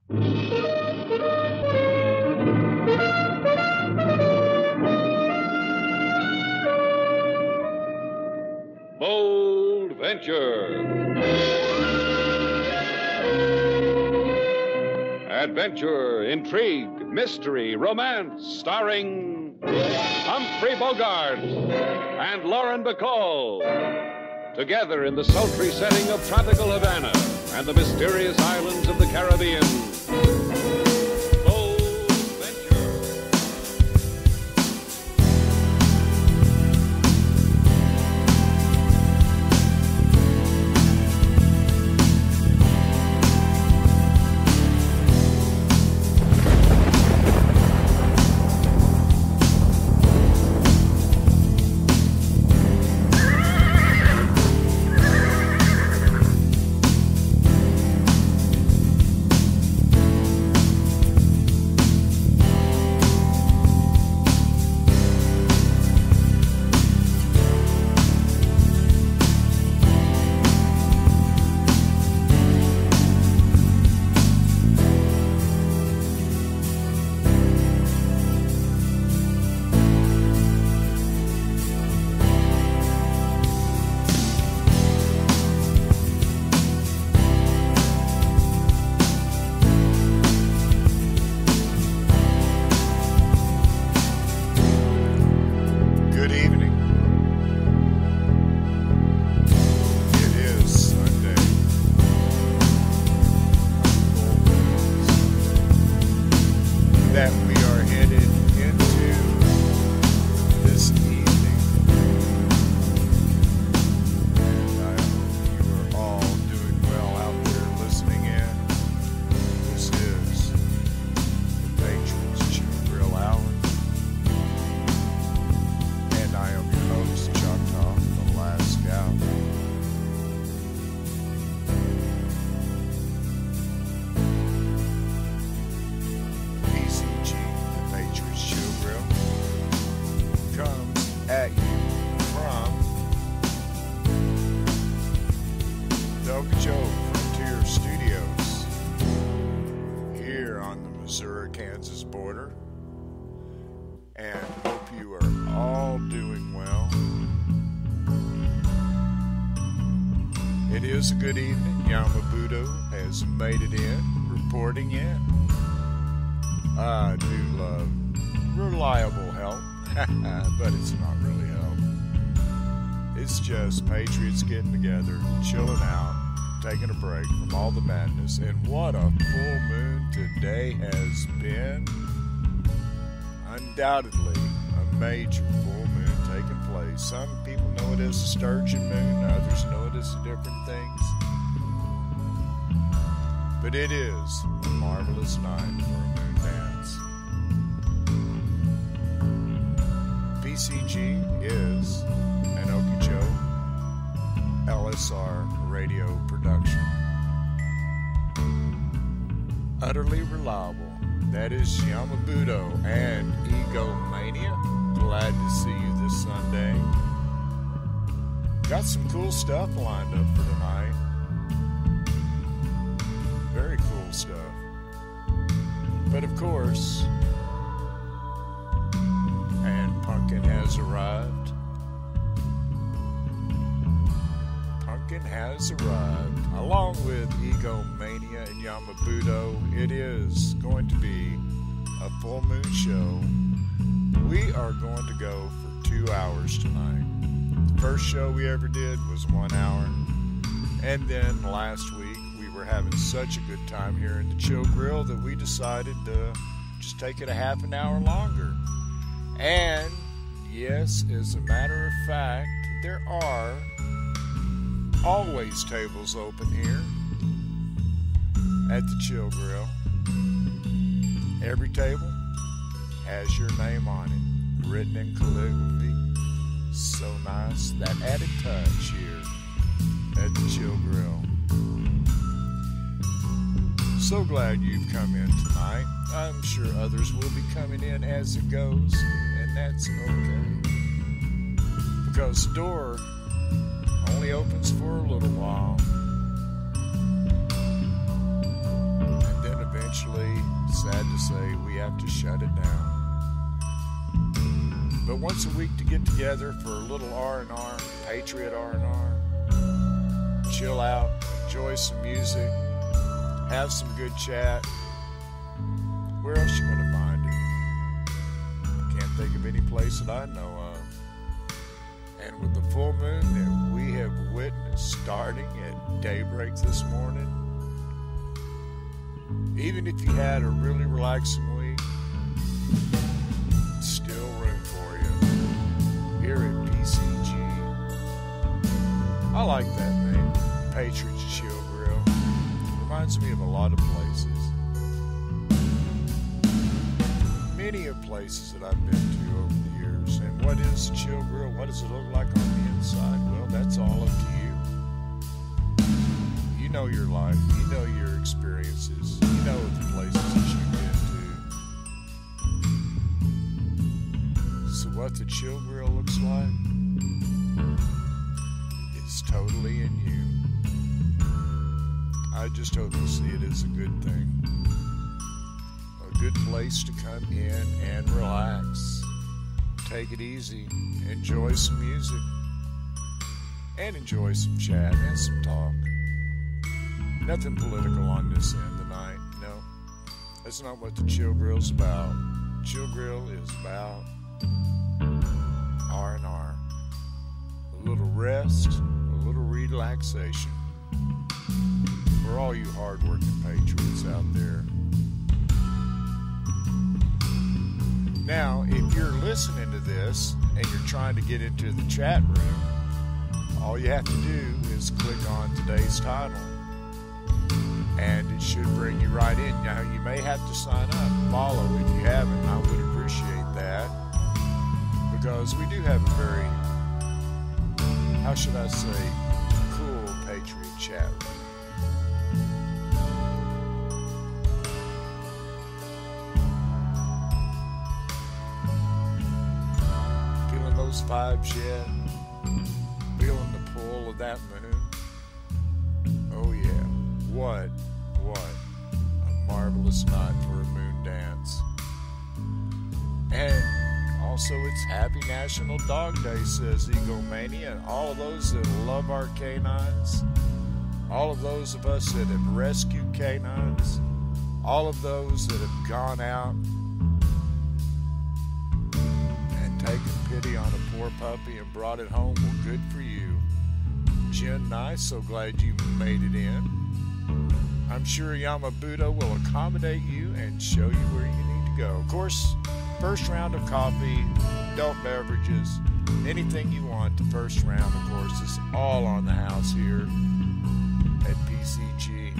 Bold Venture. Adventure, intrigue, mystery, romance, starring Humphrey Bogart and Lauren Bacall. Together in the sultry setting of tropical Havana and the mysterious islands of the Caribbean. Bold Venture. Kansas border, and hope you are all doing well. It is a good evening. Yamabudo has made it in, reporting in. I do love reliable help, but it's not really help. It's just Patriots getting together, chilling out, taking a break from all the madness. And what a full moon today has been. Undoubtedly a major full moon taking place. Some people know it as a sturgeon moon, others know it as different things. But it is a marvelous night for a moon dance. PCG is an Okeechobee LSR radio production. Utterly reliable. That is Yamabudo and Egomania. Glad to see you this Sunday. Got some cool stuff lined up for tonight. Very cool stuff. But of course, and Pumpkin has arrived. Pumpkin has arrived. Along with Egomania and Yamabudo, it is going to be a full moon show. We are going to go for 2 hours tonight. The first show we ever did was 1 hour. And then last week, we were having such a good time here in the Chill Grill that we decided to just take it a half an hour longer. And yes, as a matter of fact, there are always tables open here at the Chill Grill. Every table has your name on it, written in calligraphy. So nice. That added touch here at the Chill Grill. So glad you've come in tonight. I'm sure others will be coming in as it goes, and that's okay. Because the door only opens for a little while, and then eventually say we have to shut it down. But once a week to get together for a little R&R, Patriot R&R, chill out, enjoy some music, have some good chat. Where else you going to find it? Can't think of any place that I know of. And with the full moon that we have witnessed starting at daybreak this morning, even if you had a really relaxing week, still room for you here at PCG. I like that name, Patriots Chill Grill. Reminds me of a lot of places. Many of places that I've been to over the years. And what is Chill Grill? What does it look like on the inside? Well, that's all up to you. You know your life. You know your experiences. You know the places that you've been to. So what the Chill Grill looks like is totally in you. I just hope you see it as a good thing. A good place to come in and relax. Take it easy. Enjoy some music. And enjoy some chat and some talk. Nothing political on this end tonight. No. That's not what the Chill Grill's about. Chill Grill is about R&R. A little rest, a little relaxation. For all you hard-working patriots out there. Now, if you're listening to this and you're trying to get into the chat room, all you have to do is click on today's title, and it should bring you right in. Now, you may have to sign up, follow if you haven't. I would appreciate that, because we do have a very, how should I say, cool Patriot chat room. Those vibes yet? Feeling the pull of that moon? Oh yeah, what a marvelous night for a moon dance. And also it's Happy National Dog Day, says Egomania, and all of those that love our canines, all of those of us that have rescued canines, all of those that have gone out taking pity on a poor puppy and brought it home. Well, good for you. Jen Nice, so glad you made it in. I'm sure Yamabudo will accommodate you and show you where you need to go. Of course, first round of coffee, adult beverages, anything you want. The first round, of course, is all on the house here at PCG.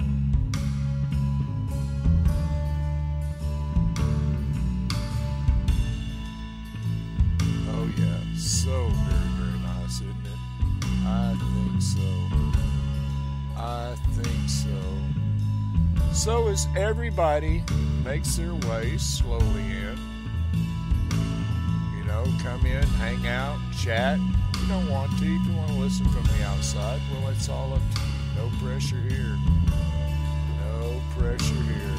So very, very nice, isn't it? I think so. So as everybody makes their way slowly in, you know, come in, hang out, chat. If you don't want to, if you want to listen from the outside, well, it's all up to you. No pressure here. No pressure here.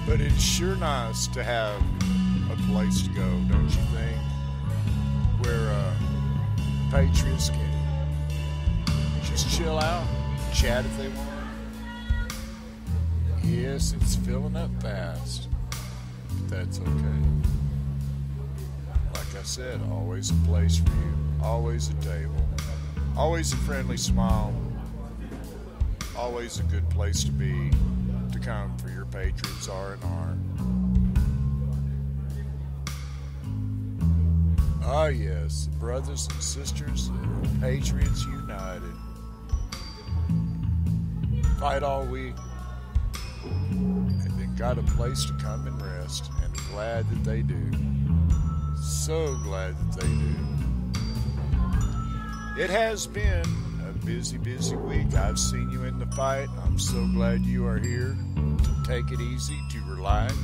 But it's sure nice to have a place to go, don't you think? Where patriots can just chill out, chat if they want. Yes, it's filling up fast, but that's okay. Like I said, always a place for you, always a table, always a friendly smile, always a good place to be, to come for your Patriots R&R. Ah, yes, brothers and sisters, Patriots united. Fight all week, and then got a place to come and rest, and glad that they do. So glad that they do. It has been a busy, busy week. I've seen you in the fight. I'm so glad you are here to take it easy, to relax.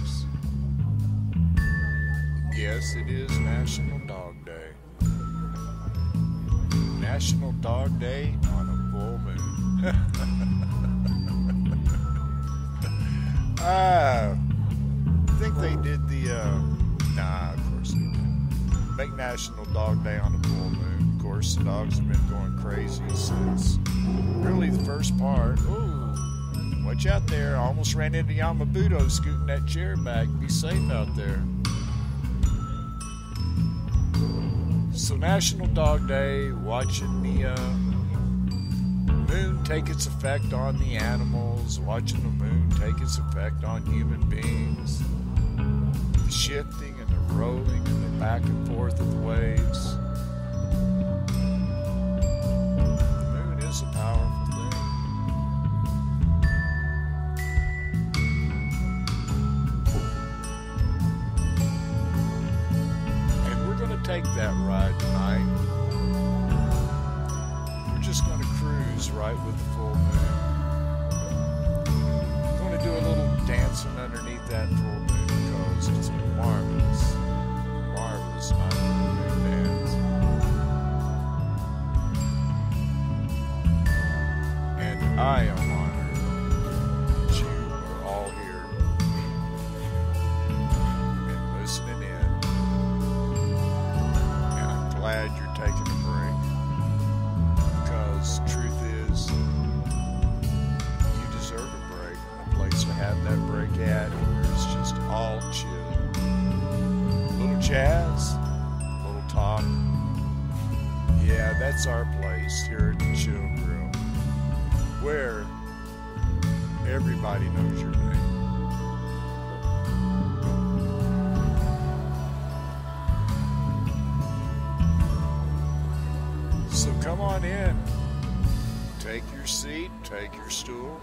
Yes, it is National Dog Day. National Dog Day on a full moon. make National Dog Day on the full moon. Of course, the dogs have been going crazy since really the first part. Ooh, watch out there. I almost ran into Yamabudo scooting that chair back. Be safe out there. So National Dog Day, watching the moon take its effect on the animals, watching the moon take its effect on human beings, the shifting and the rolling and the back and forth of the waves. The moon is a powerful thing. And we're going to take that ride tonight. We're just going to cruise right with the full moon. I'm going to do a little dancing underneath that full moon because it's a marvelous, marvelous night for the moon dance. And I am honored that you are all here and listening in. And I'm glad you're taking a break. Because truth is, you deserve a break, a place to have that break at where it's just all chill. A little jazz, a little talk. Yeah, that's our place here at the Chill Grill, where everybody knows your name. So come on in. Take your seat, take your stool,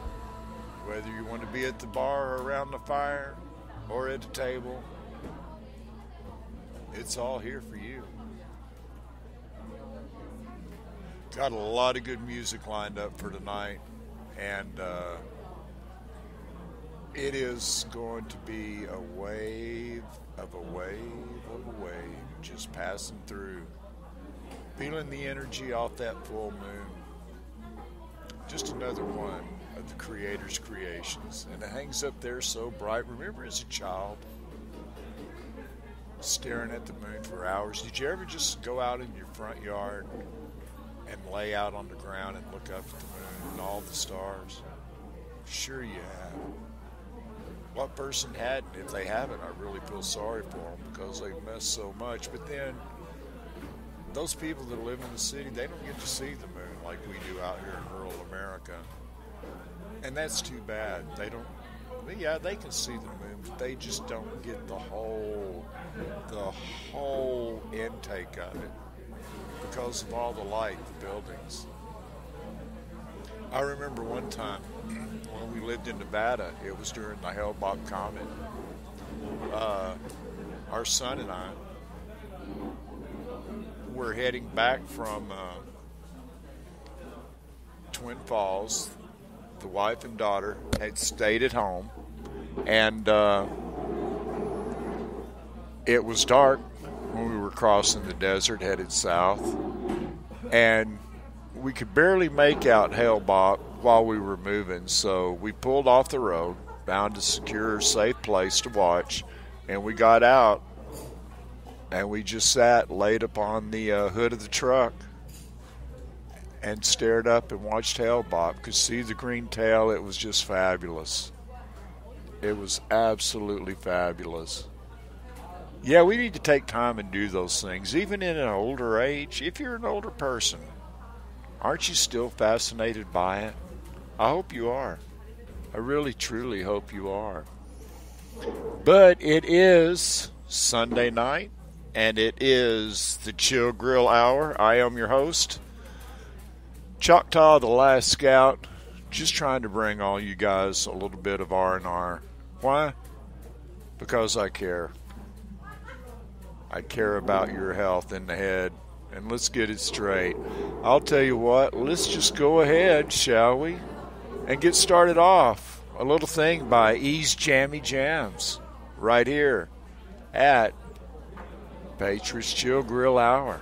whether you want to be at the bar or around the fire or at a table. It's all here for you. Got a lot of good music lined up for tonight, and it is going to be a wave of a wave of a wave just passing through. Feeling the energy off that full moon. Just another one of the Creator's creations. And it hangs up there so bright. Remember as a child, staring at the moon for hours? Did you ever just go out in your front yard and lay out on the ground and look up at the moon and all the stars? Sure you have. What person hadn't? If they haven't, I really feel sorry for them because they've missed so much. But then, those people that live in the city, they don't get to see the moon like we do out here in rural America. And that's too bad. They don't, yeah, they can see the moon, but they just don't get the whole intake of it because of all the light, the buildings. I remember one time when we lived in Nevada, it was during the Hale-Bopp Comet. Our son and I were heading back from Twin Falls. The wife and daughter had stayed at home, and it was dark when we were crossing the desert headed south, and we could barely make out Hale-Bopp while we were moving, so we pulled off the road, found a secure, safe place to watch, and we got out, and we just sat, laid upon the hood of the truck, and stared up and watched Hale-Bopp. Could see the green tail. It was just fabulous. It was absolutely fabulous. Yeah, we need to take time and do those things, even in an older age. If you're an older person, aren't you still fascinated by it? I hope you are. I really, truly hope you are. But it is Sunday night, and it is the Chill Grill Hour. I am your host, Choctaw the Last Scout, just trying to bring all you guys a little bit of R&R. Why? Because I care. I care about your health in the head, and let's get it straight. I'll tell you what, let's just go ahead, shall we, and get started off. A little thing by Ease Jammy Jams right here at Patriots Chill Grill Hour.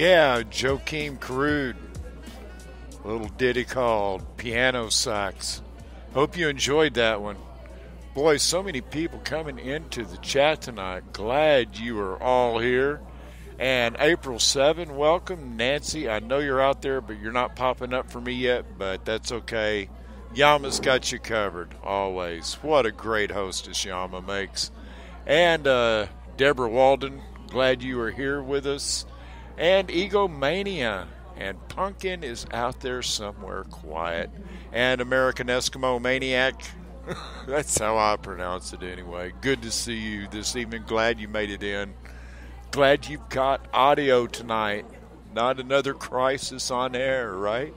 Yeah, Joakim Karud. A little ditty called Piano Sax. Hope you enjoyed that one. Boy, so many people coming into the chat tonight. Glad you are all here. And April 7, welcome. Nancy, I know you're out there, but you're not popping up for me yet, but that's okay. Yama's got you covered, always. What a great hostess Yama makes. And Deborah Walden, glad you are here with us. And Egomania. And Pumpkin is out there somewhere quiet. And American Eskimo Maniac. That's how I pronounce it anyway. Good to see you this evening. Glad you made it in. Glad you've got audio tonight. Not another crisis on air, right?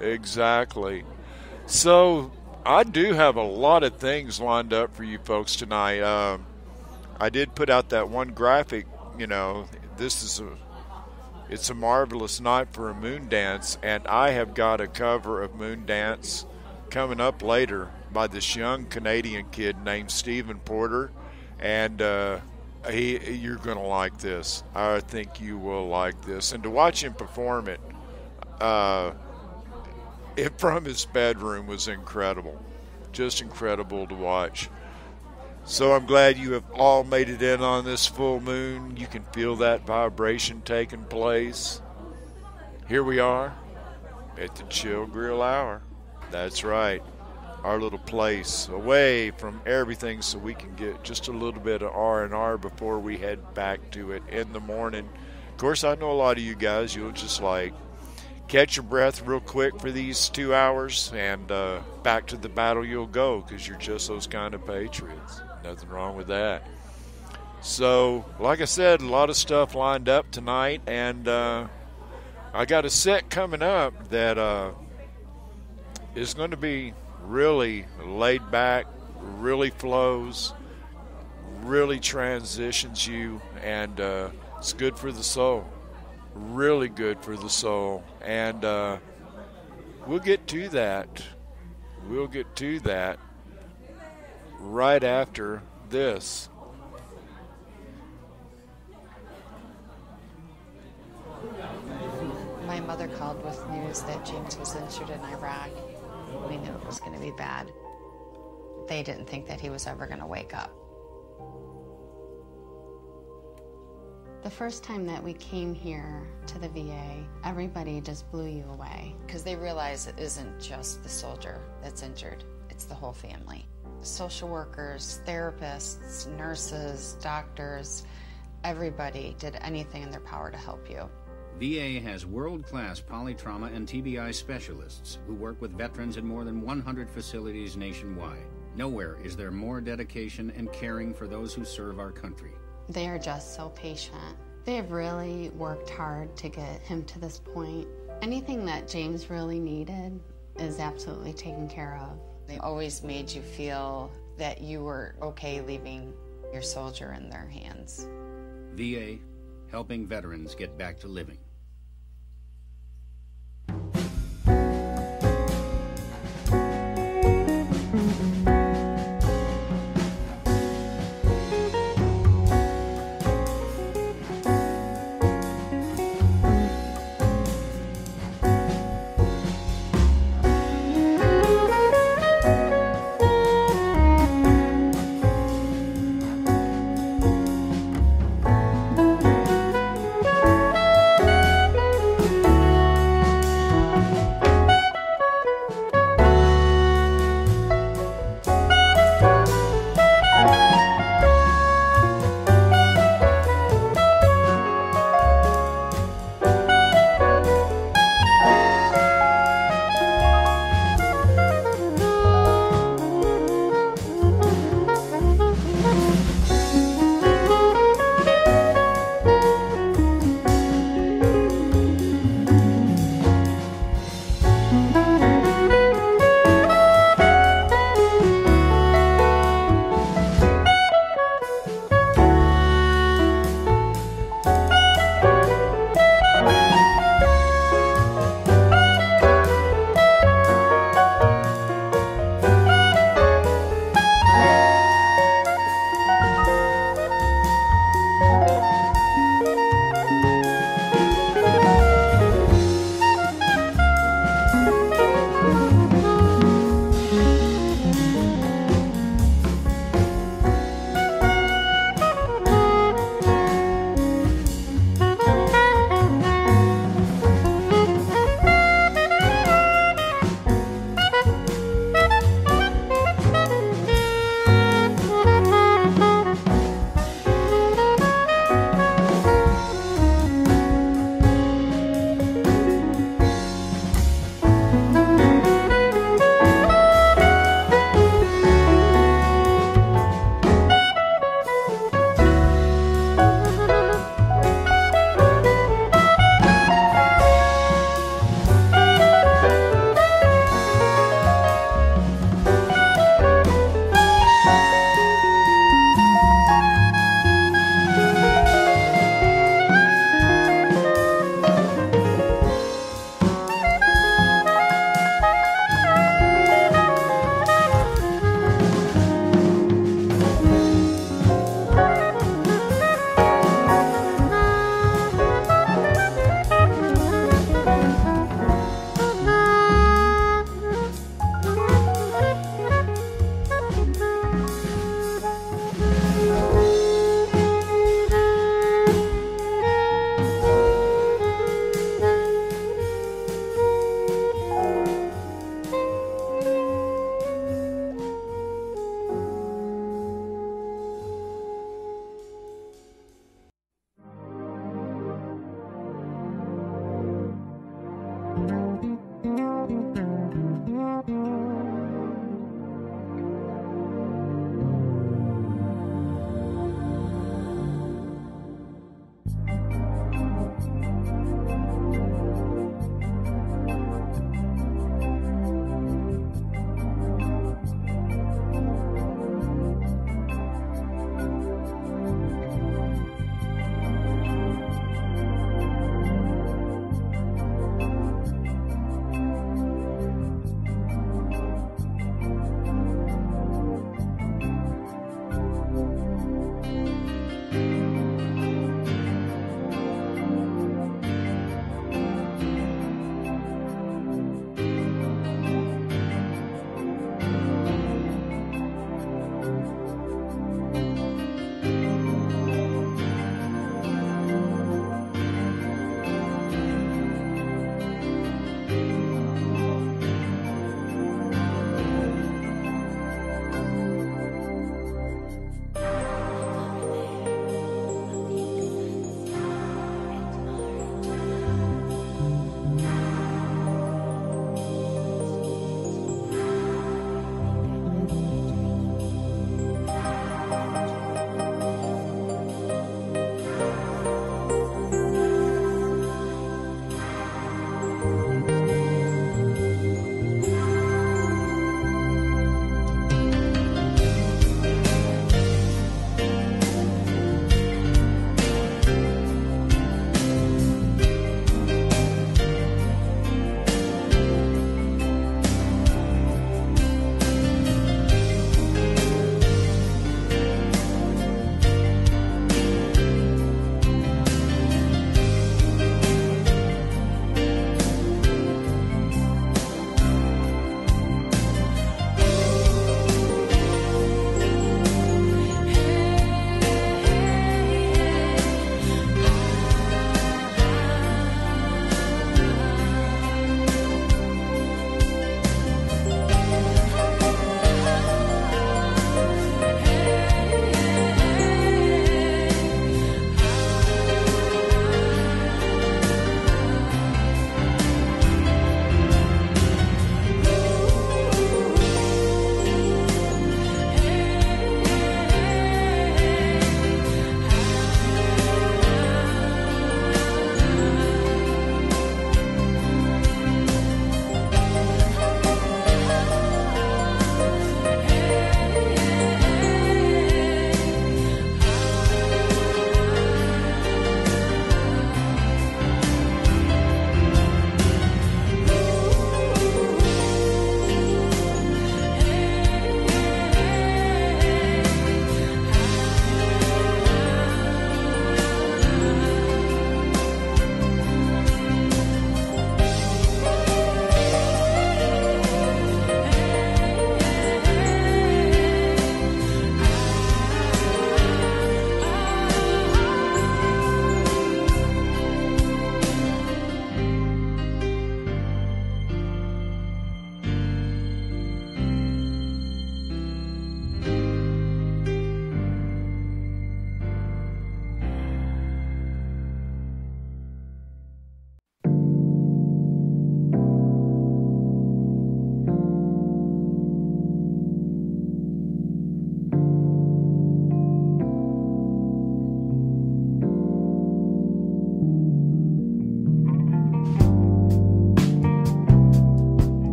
Exactly. So I do have a lot of things lined up for you folks tonight. I did put out that one graphic. You know, it's a marvelous night for a moon dance, and I have got a cover of Moon Dance coming up later by this young Canadian kid named Stephen Porter, and you're going to like this. I think you will like this. And to watch him perform it from his bedroom was incredible. Just incredible to watch. So I'm glad you have all made it in on this full moon. You can feel that vibration taking place. Here we are at the Chill Grill Hour. That's right. Our little place away from everything so we can get just a little bit of R&R before we head back to it in the morning. Of course, I know a lot of you guys, you'll just like catch your breath real quick for these 2 hours and back to the battle you'll go because you're just those kind of patriots. Nothing wrong with that. So, like I said, a lot of stuff lined up tonight, and I got a set coming up that is going to be really laid back, really flows, really transitions you, and it's good for the soul. Really good for the soul. And we'll get to that. We'll get to that right after this. My mother called with news that James was injured in Iraq. We knew it was going to be bad. They didn't think that he was ever going to wake up. The first time that we came here to the VA, everybody just blew you away. Because they realize it isn't just the soldier that's injured, it's the whole family. Social workers, therapists, nurses, doctors, everybody did anything in their power to help you. VA has world-class polytrauma and TBI specialists who work with veterans in more than 100 facilities nationwide. Nowhere is there more dedication and caring for those who serve our country. They are just so patient. They have really worked hard to get him to this point. Anything that James really needed is absolutely taken care of. They always made you feel that you were okay leaving your soldier in their hands. VA, helping veterans get back to living.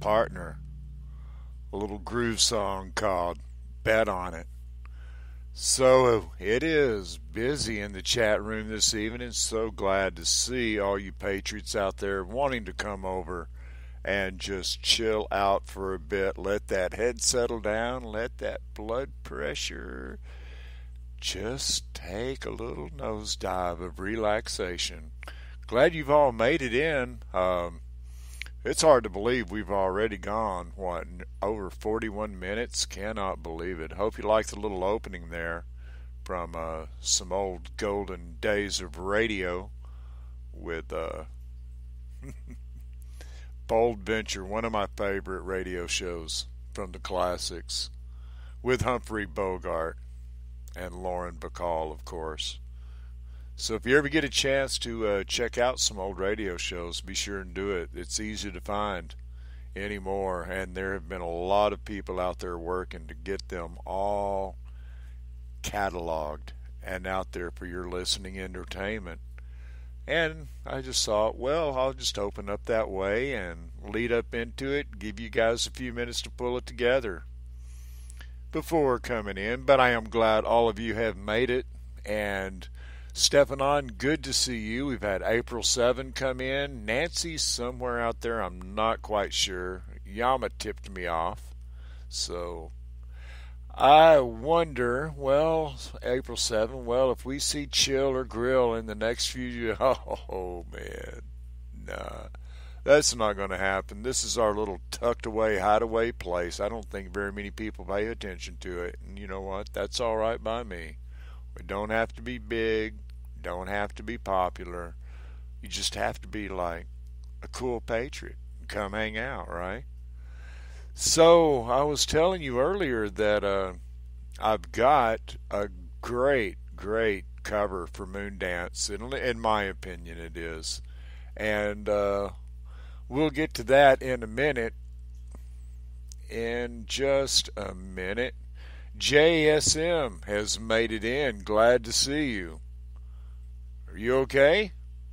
partner. A little groove song called Bet on It. So it is busy in the chat room this evening. So glad to see all you Patriots out there wanting to come over and just chill out for a bit. Let that head settle down. Let that blood pressure just take a little nosedive of relaxation. Glad you've all made it in. It's hard to believe we've already gone, over 41 minutes? Cannot believe it. Hope you liked the little opening there from some old golden days of radio with Bold Venture, one of my favorite radio shows from the classics, with Humphrey Bogart and Lauren Bacall, of course. So if you ever get a chance to check out some old radio shows, be sure and do it. It's easy to find anymore, and there have been a lot of people out there working to get them all cataloged and out there for your listening entertainment. And I just thought, well, I'll just open up that way and lead up into it, give you guys a few minutes to pull it together before coming in. But I am glad all of you have made it. And Stephanon, good to see you. We've had April 7 come in. Nancy's somewhere out there. I'm not quite sure. Yama tipped me off. So I wonder, well, April 7, well, if we see Chill or Grill in the next few, oh, man, nah, that's not going to happen. This is our little tucked away, hideaway place. I don't think very many people pay attention to it. And you know what? That's all right by me. We don't have to be big. Don't have to be popular. You just have to be like a cool patriot and come hang out, right? So I was telling you earlier that I've got a great cover for Moondance. In my opinion, it is. And we'll get to that in a minute. In just a minute. JSM has made it in. Glad to see you. Are you okay?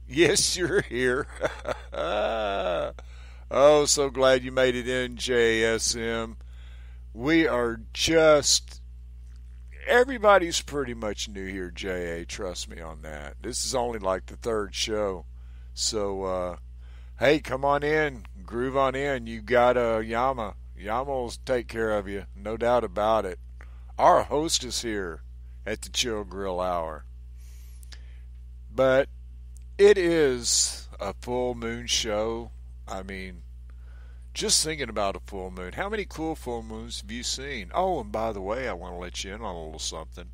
Yes, you're here. Oh, so glad you made it in, JSM. We are just... Everybody's pretty much new here, JA. Trust me on that. This is only like the third show. So, hey, come on in. Groove on in. You got Yama. Yama will take care of you. No doubt about it. Our host is here at the Chill Grill Hour. But it is a full moon show. I mean, just thinking about a full moon. How many cool full moons have you seen? Oh, and by the way, I want to let you in on a little something.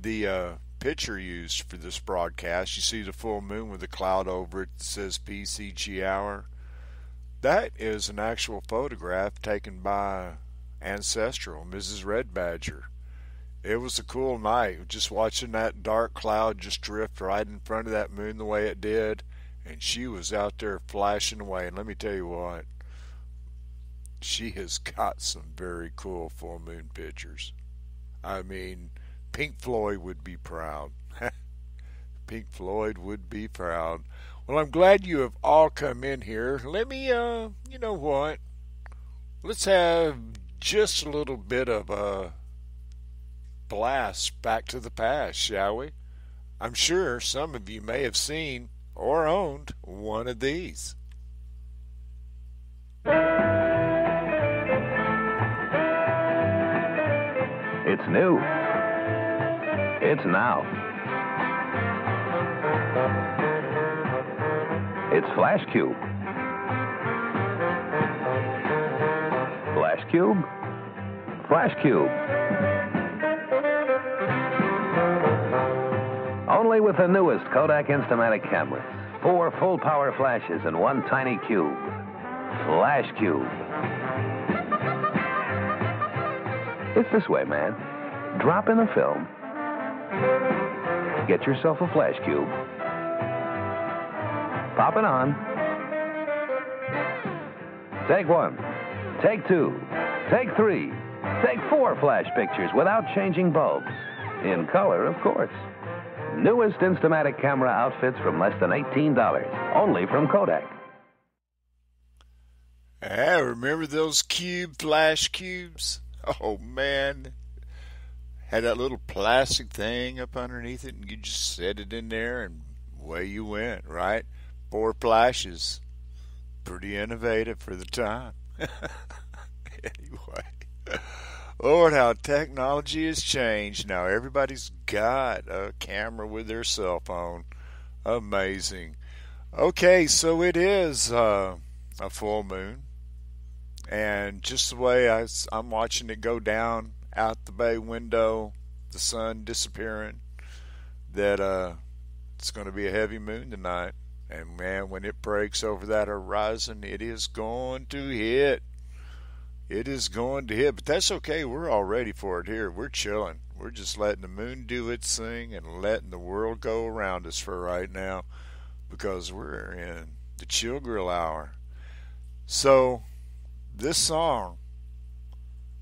The picture used for this broadcast, you see the full moon with a cloud over it that says PCG Hour. That is an actual photograph taken by Ancestral, Mrs. Red Badger. It was a cool night, just watching that dark cloud just drift right in front of that moon the way it did, and she was out there flashing away. And let me tell you what, she has got some very cool full moon pictures. I mean, Pink Floyd would be proud. Pink Floyd would be proud. Well, I'm glad you have all come in here. Let me, you know what, let's have just a little bit of a blast back to the past, shall we? I'm sure some of you may have seen or owned one of these. It's new. It's now. It's Flash Cube. Flash Cube? Flash Cube. Only with the newest Kodak Instamatic cameras. 4 full-power flashes in one tiny cube. Flash Cube. It's this way, man. Drop in a film. Get yourself a Flash Cube. Pop it on. Take 1. Take 2. Take 3. Take 4 flash pictures without changing bulbs. In color, of course. Newest Instamatic camera outfits from less than $18. Only from Kodak. I remember those flash cubes? Oh, man. Had that little plastic thing up underneath it, and you just set it in there, and away you went, right? 4 flashes. Pretty innovative for the time. Anyway, Lord, how technology has changed. Now everybody's got a camera with their cell phone. Amazing. Okay, so it is a full moon. And just the way I'm watching it go down out the bay window, the sun disappearing, that it's going to be a heavy moon tonight. And man, when it breaks over that horizon, it is going to hit. It is going to hit, but that's okay. We're all ready for it here. We're chilling. We're just letting the moon do its thing and letting the world go around us for right now, because we're in the Chill Grill Hour. So this song,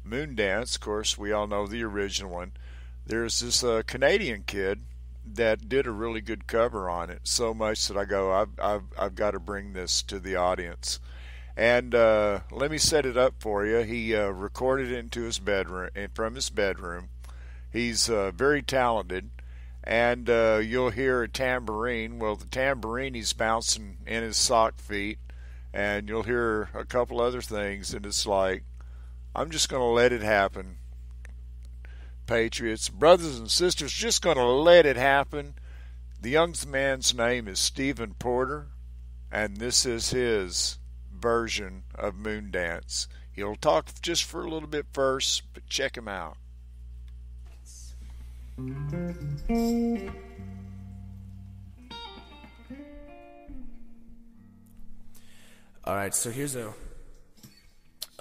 Moon Dance, of course, we all know the original one. There's this Canadian kid that did a really good cover on it, so much that I go, I've got to bring this to the audience. And let me set it up for you. He recorded it into his bedroom, and from his bedroom. He's very talented, and you'll hear a tambourine. Well, the tambourine he's bouncing in his sock feet, and you'll hear a couple other things, and it's like, I'm just going to let it happen. Patriots, brothers and sisters, just going to let it happen. The young man's name is Stephen Porter, and this is his version of Moon Dance. He'll talk just for a little bit first, but check him out. Alright, so here's a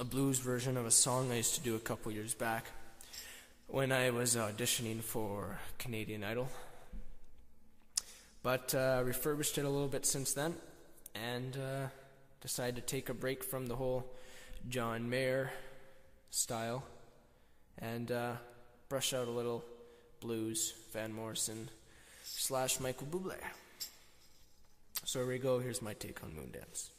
blues version of a song I used to do a couple years back when I was auditioning for Canadian Idol. But refurbished it a little bit since then, and decided to take a break from the whole John Mayer style and brush out a little blues, Van Morrison / Michael Bublé. So here we go. Here's my take on Moon Dance.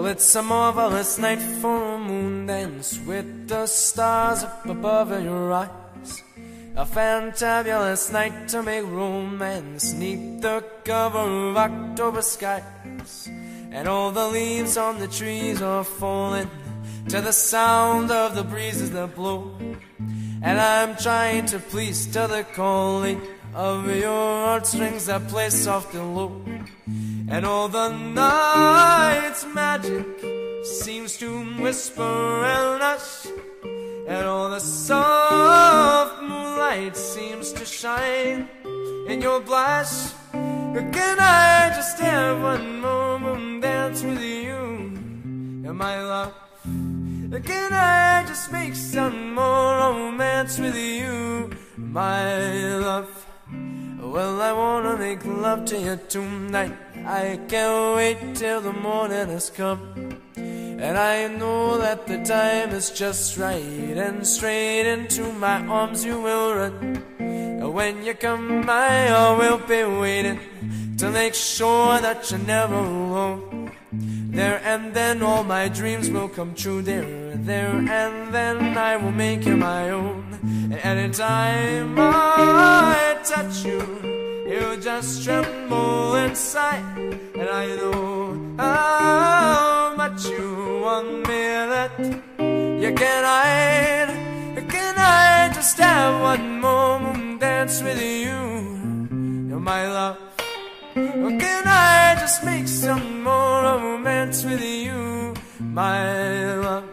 It's a marvelous night for a moon dance with the stars up above your eyes. A fantabulous night to make romance neath the cover of October skies. And all the leaves on the trees are falling to the sound of the breezes that blow. And I'm trying to please to the calling of your heartstrings that play soft and low. And all the night's magic seems to whisper and hush, and all the soft moonlight seems to shine in your blush. Can I just have one more moon dance with you, and my love? Can I just make some more romance with you, my love? Well, I wanna make love to you tonight. I can't wait till the morning has come. And I know that the time is just right, and straight into my arms you will run. And when you come by, I will be waiting to make sure that you're never alone. There and then all my dreams will come true. There and then I will make you my own. And anytime I touch you, you just tremble inside. And I know how much you want me that you can hide. Can I just have one moment dance with you, my love? Or can I just make some more romance with you, my love?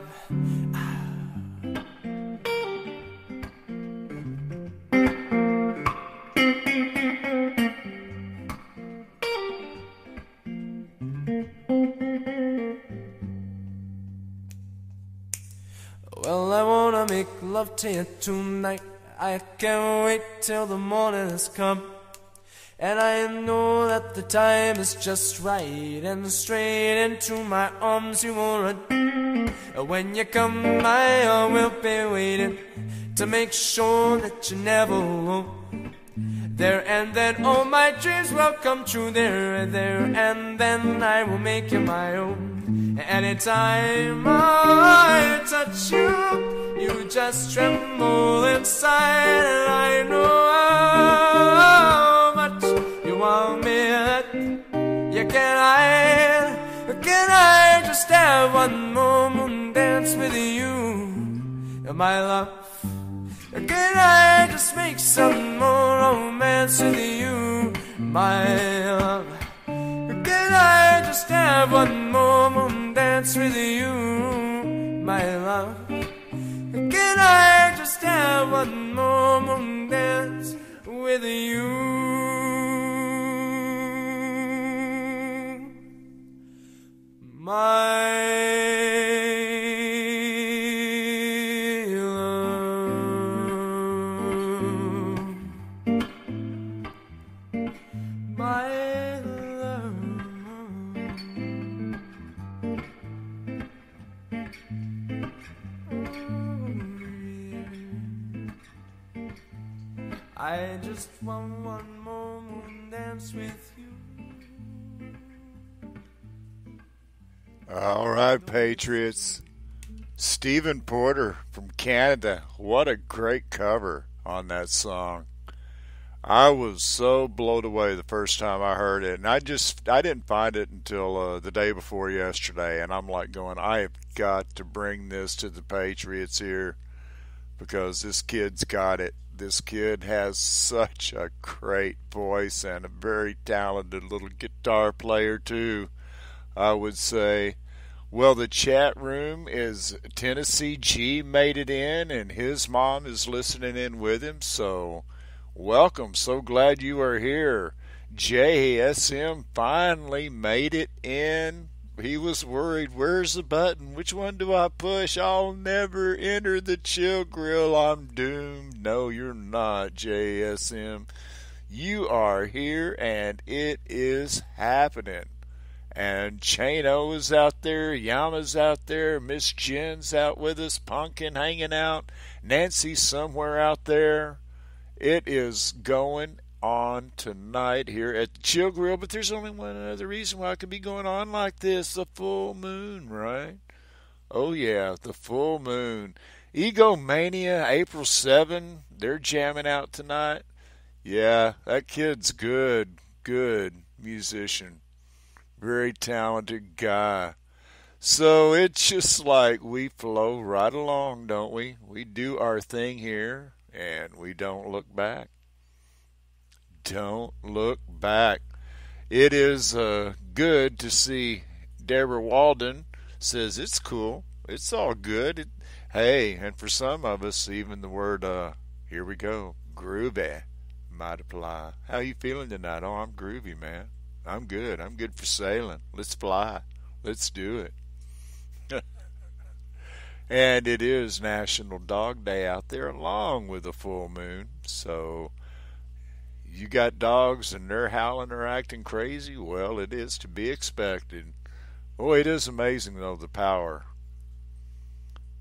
Well, I wanna make love to you tonight. I can't wait till the morning has come. And I know that the time is just right, and straight into my arms you will run. When you come by, I will be waiting to make sure that you're never alone. There and then all my dreams will come true. There and then I will make you my own. Anytime I touch you, you just tremble inside. And I know how much you want me that you can hide. Can I just have one moment dance with you, my love? Can I just make some more romance with you, my love? Can I just have one moment dance with you, my love? Can I just have one moment dance with you, my I just want one moment dance with you. All right, Patriots. Stephen Porter from Canada. What a great cover on that song. I was so blown away the first time I heard it, and I didn't find it until the day before yesterday, and I'm like going, I have got to bring this to the Patriots here because this kid's got it. This kid has such a great voice and a very talented little guitar player too, I would say. Well, the chat room is Tennessee G made it in, and his mom is listening in with him, so welcome. So glad you are here. JSM finally made it in. He was worried, where's the button? Which one do I push? I'll never enter the chill grill. I'm doomed. No, you're not, JSM. You are here, and it is happening. And Chano is out there, Yama's out there, Miss Jen's out with us, Pumpkin hanging out, Nancy's somewhere out there. It is going on tonight here at the Chill Grill, but there's only one other reason why it could be going on like this: the full moon, right? Oh yeah, the full moon. Egomania, April 7, they're jamming out tonight. Yeah, that kid's good musician, very talented guy. So it's just like we flow right along, don't we? We do our thing here, and we don't look back. Don't look back. It is good to see Deborah Walden says it's cool. It's all good. Hey, and for some of us, even the word, here we go, groovy might apply. How you feeling tonight? Oh, I'm groovy, man. I'm good. I'm good for sailing. Let's fly. Let's do it. And it is National Dog Day out there along with the full moon. So you got dogs and they're howling or acting crazy? Well, it is to be expected. Oh, it is amazing, though, the power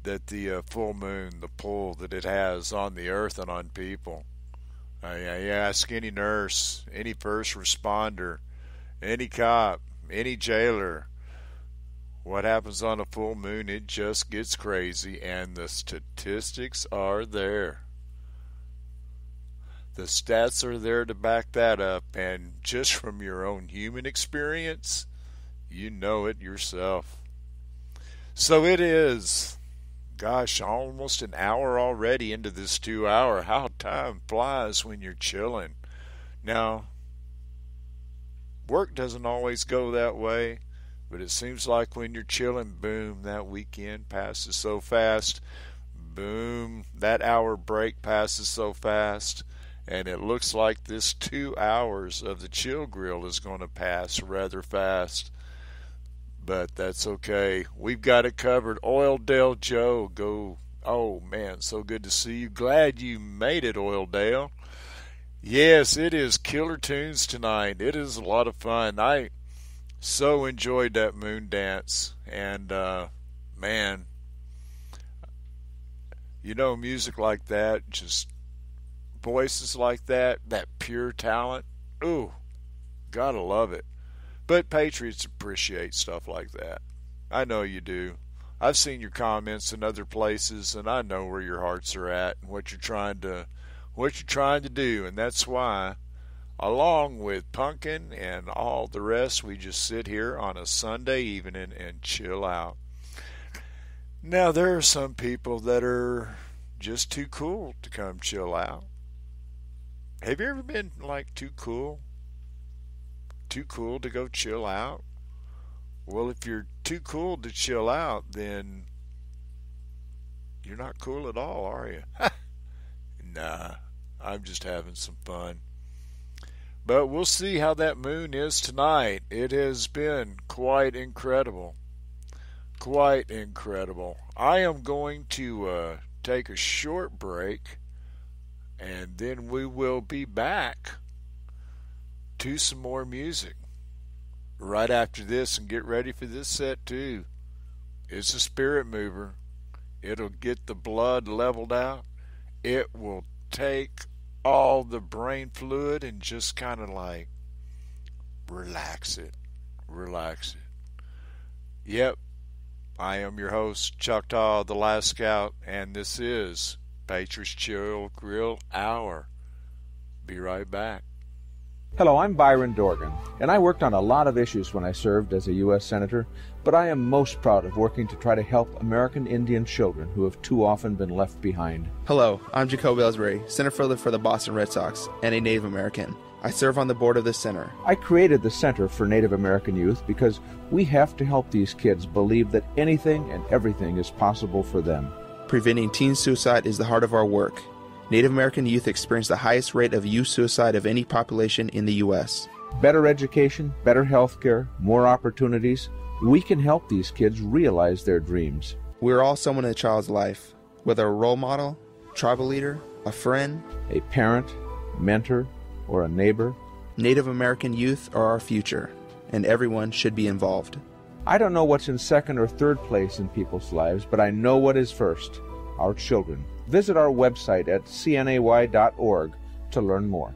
that the full moon, the pull that it has on the earth and on people. You ask any nurse, any first responder, any cop, any jailer, what happens on a full moon, it just gets crazy, and the statistics are there. The stats are there to back that up, and just from your own human experience, you know it yourself. So it is, gosh, almost an hour already into this 2 hour. How time flies when you're chilling. Now, work doesn't always go that way, but it seems like when you're chilling, boom, that weekend passes so fast. Boom, that hour break passes so fast. And it looks like this 2 hours of the Chill Grill is going to pass rather fast. But that's okay. We've got it covered. Oildale Joe, go. Oh, man, so good to see you. Glad you made it, Oildale. Yes, it is killer tunes tonight. It is a lot of fun. I so enjoyed that moon dance. And, man, you know, music like that, just voices like that pure talent, ooh, gotta love it. But Patriots appreciate stuff like that. I know you do. I've seen your comments in other places, and I know where your hearts are at and what you're trying to do, and that's why, along with Pumpkin and all the rest, we just sit here on a Sunday evening and chill out. Now, there are some people that are just too cool to come chill out. Have you ever been, like, too cool? Too cool to go chill out? Well, if you're too cool to chill out, then you're not cool at all, are you? Nah, I'm just having some fun. But we'll see how that moon is tonight. It has been quite incredible. Quite incredible. I am going to take a short break, and then we will be back to some more music right after this. And get ready for this set too. It's a spirit mover. It'll get the blood leveled out. It will take all the brain fluid and just kind of like relax it. Relax it. Yep. I am your host, Choctaw the Last Scout, and this is Patriots Chill Grill Hour. Be right back. Hello, I'm Byron Dorgan, and I worked on a lot of issues when I served as a U.S. Senator, but I am most proud of working to try to help American Indian children who have too often been left behind. Hello, I'm Jacoby Ellsbury, center fielder for the Boston Red Sox, and a Native American. I serve on the board of the center. I created the Center for Native American Youth because we have to help these kids believe that anything and everything is possible for them. Preventing teen suicide is the heart of our work. Native American youth experience the highest rate of youth suicide of any population in the U.S. Better education, better health care, more opportunities. We can help these kids realize their dreams. We're all someone in a child's life, whether a role model, tribal leader, a friend, a parent, mentor, or a neighbor. Native American youth are our future, and everyone should be involved. I don't know what's in second or third place in people's lives, but I know what is first: our children. Visit our website at cnay.org to learn more.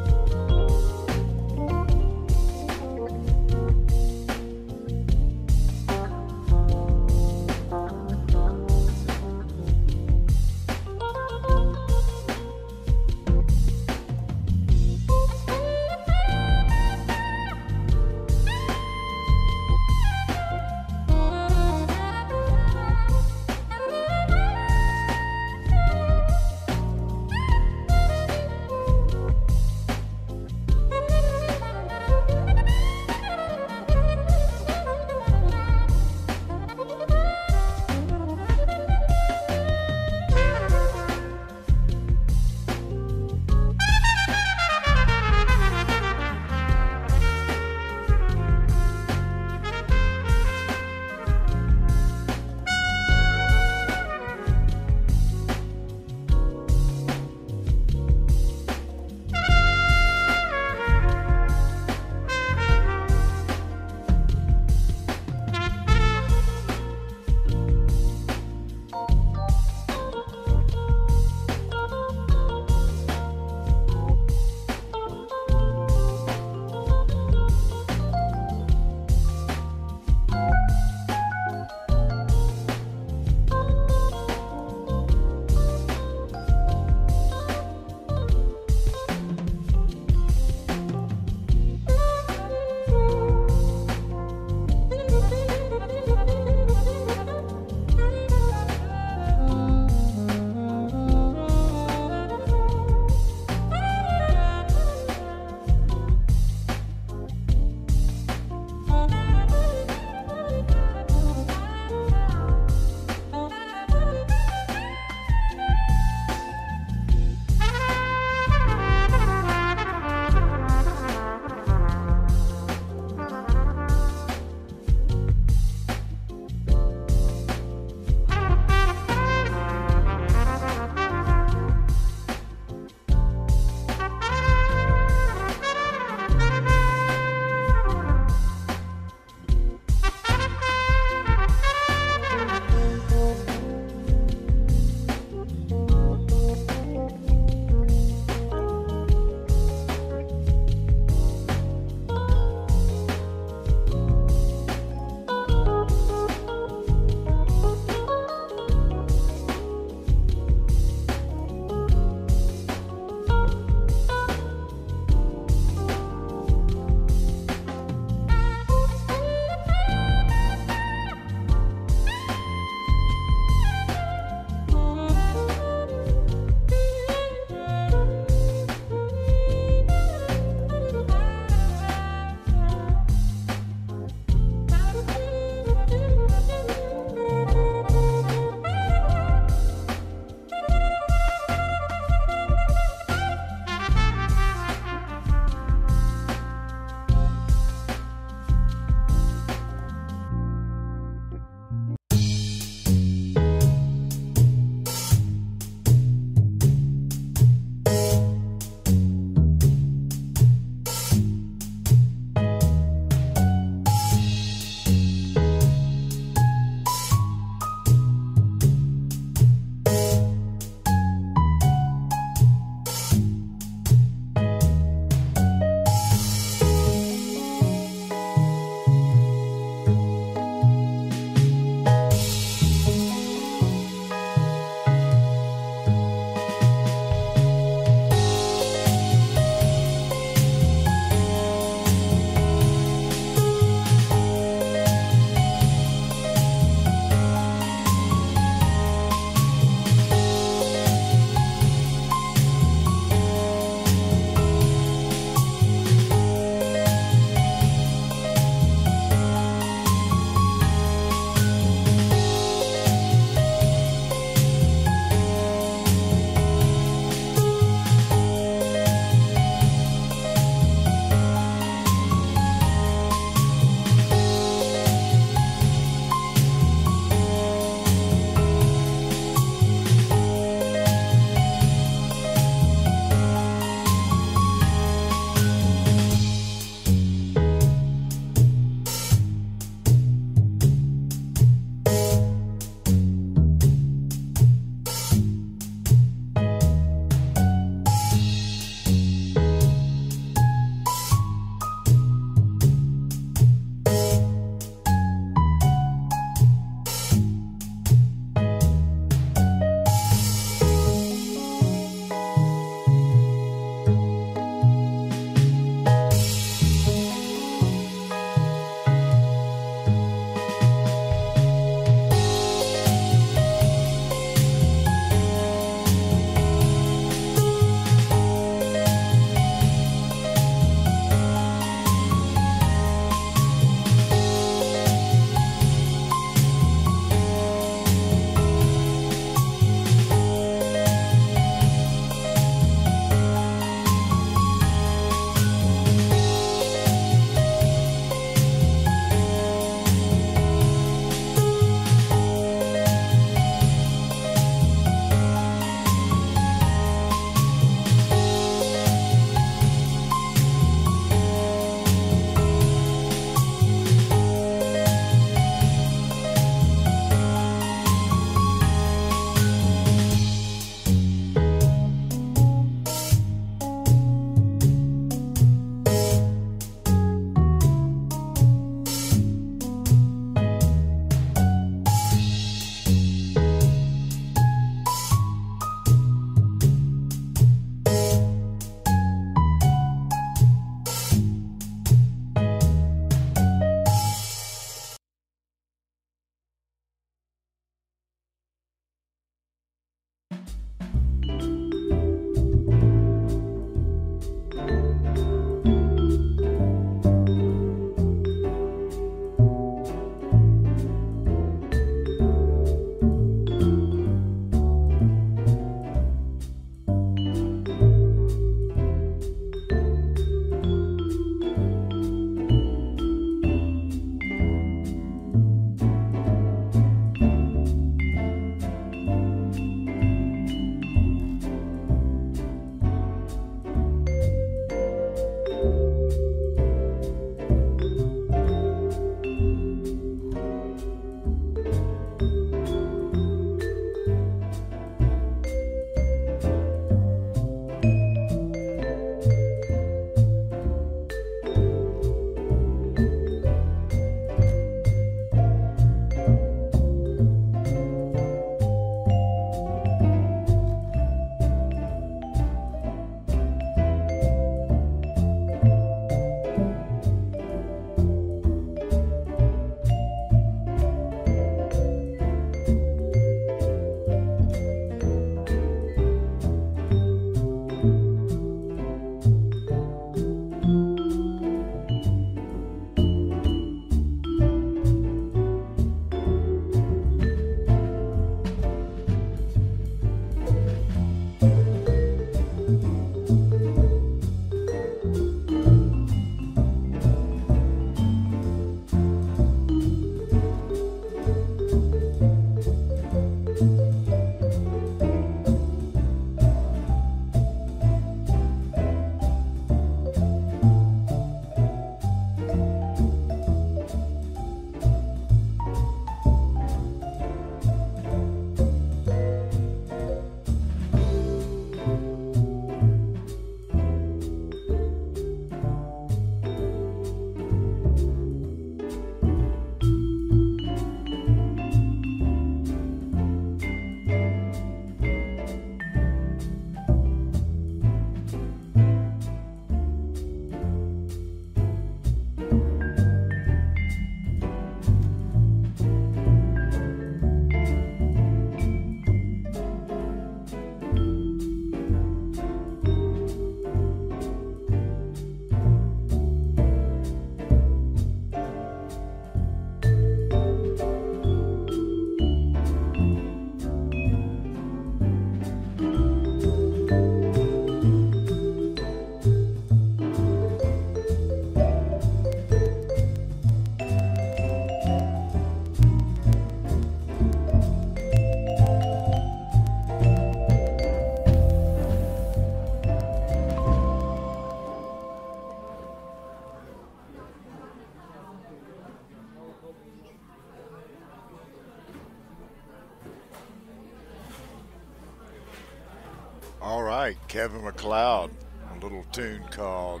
All right, Kevin Mcleod, a little tune called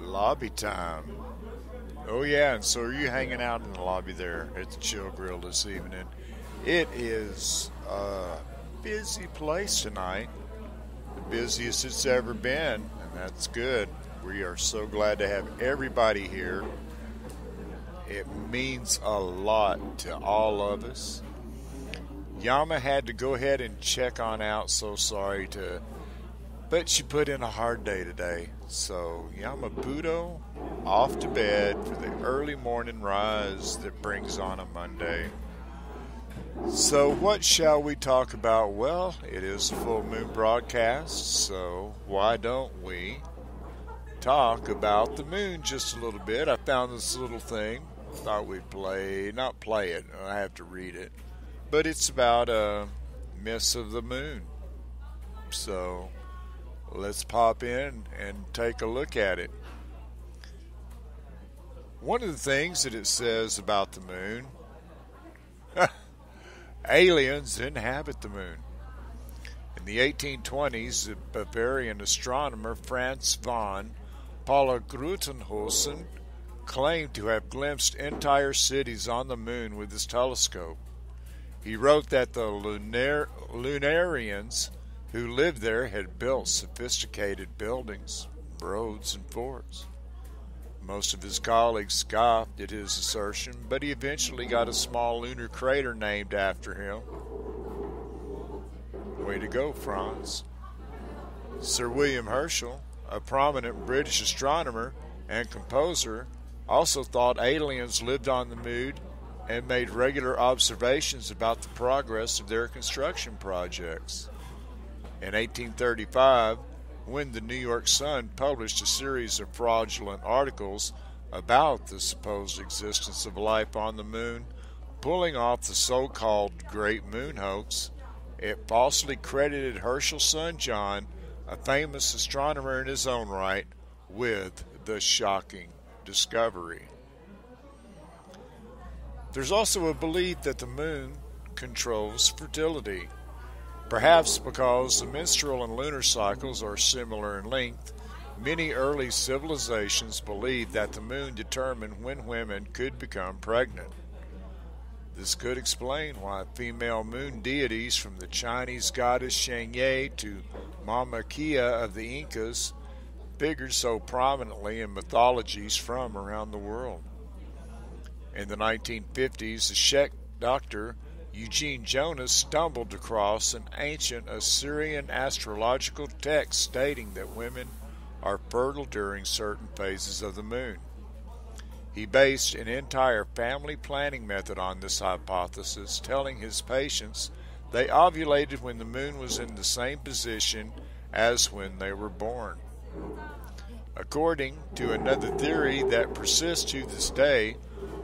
Lobby Time. Oh yeah, and so are you hanging out in the lobby there at the Chill Grill this evening? It is a busy place tonight, the busiest it's ever been, and that's good. We are so glad to have everybody here. It means a lot to all of us. Yama had to go ahead and check on out, so sorry but she put in a hard day today. So Yama Budo off to bed for the early morning rise that brings on a Monday. So what shall we talk about? Well, it is a full moon broadcast, so why don't we talk about the moon just a little bit? I found this little thing. Thought we'd not play it, I have to read it. But it's about a miss of the moon. So let's pop in and take a look at it. One of the things that it says about the moon, aliens inhabit the moon. In the 1820s, the Bavarian astronomer Franz von Paula-Grutenhusen claimed to have glimpsed entire cities on the moon with his telescope. He wrote that the Lunarians who lived there had built sophisticated buildings, roads, and forts. Most of his colleagues scoffed at his assertion, but he eventually got a small lunar crater named after him. Way to go, Franz. Sir William Herschel, a prominent British astronomer and composer, also thought aliens lived on the moon and made regular observations about the progress of their construction projects. In 1835, when the New York Sun published a series of fraudulent articles about the supposed existence of life on the moon, pulling off the so-called Great Moon hoax, it falsely credited Herschel's son John, a famous astronomer in his own right, with the shocking discovery. There's also a belief that the moon controls fertility. Perhaps because the menstrual and lunar cycles are similar in length, many early civilizations believed that the moon determined when women could become pregnant. This could explain why female moon deities from the Chinese goddess Chang'e to Mama Kia of the Incas figured so prominently in mythologies from around the world. In the 1950s, the Czech doctor Eugene Jonas stumbled across an ancient Assyrian astrological text stating that women are fertile during certain phases of the moon. He based an entire family planning method on this hypothesis, telling his patients they ovulated when the moon was in the same position as when they were born. According to another theory that persists to this day,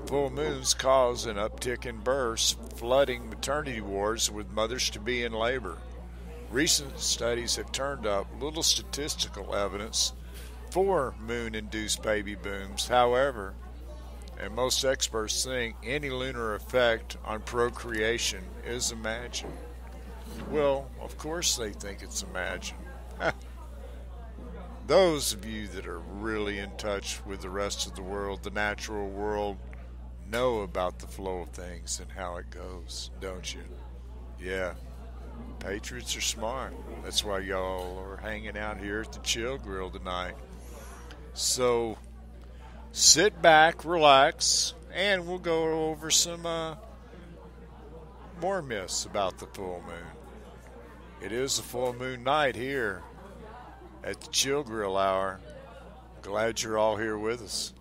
full moons cause an uptick in births, flooding maternity wards with mothers-to-be in labor. Recent studies have turned up little statistical evidence for moon-induced baby booms, however, and most experts think any lunar effect on procreation is imagined. Well, of course they think it's imagined. Those of you that are really in touch with the rest of the world, the natural world, know about the flow of things and how it goes, don't you? Yeah. Patriots are smart. That's why y'all are hanging out here at the Chill Grill tonight. So sit back, relax, and we'll go over some more myths about the full moon. It is a full moon night here at the Chill Grill Hour. Glad you're all here with us.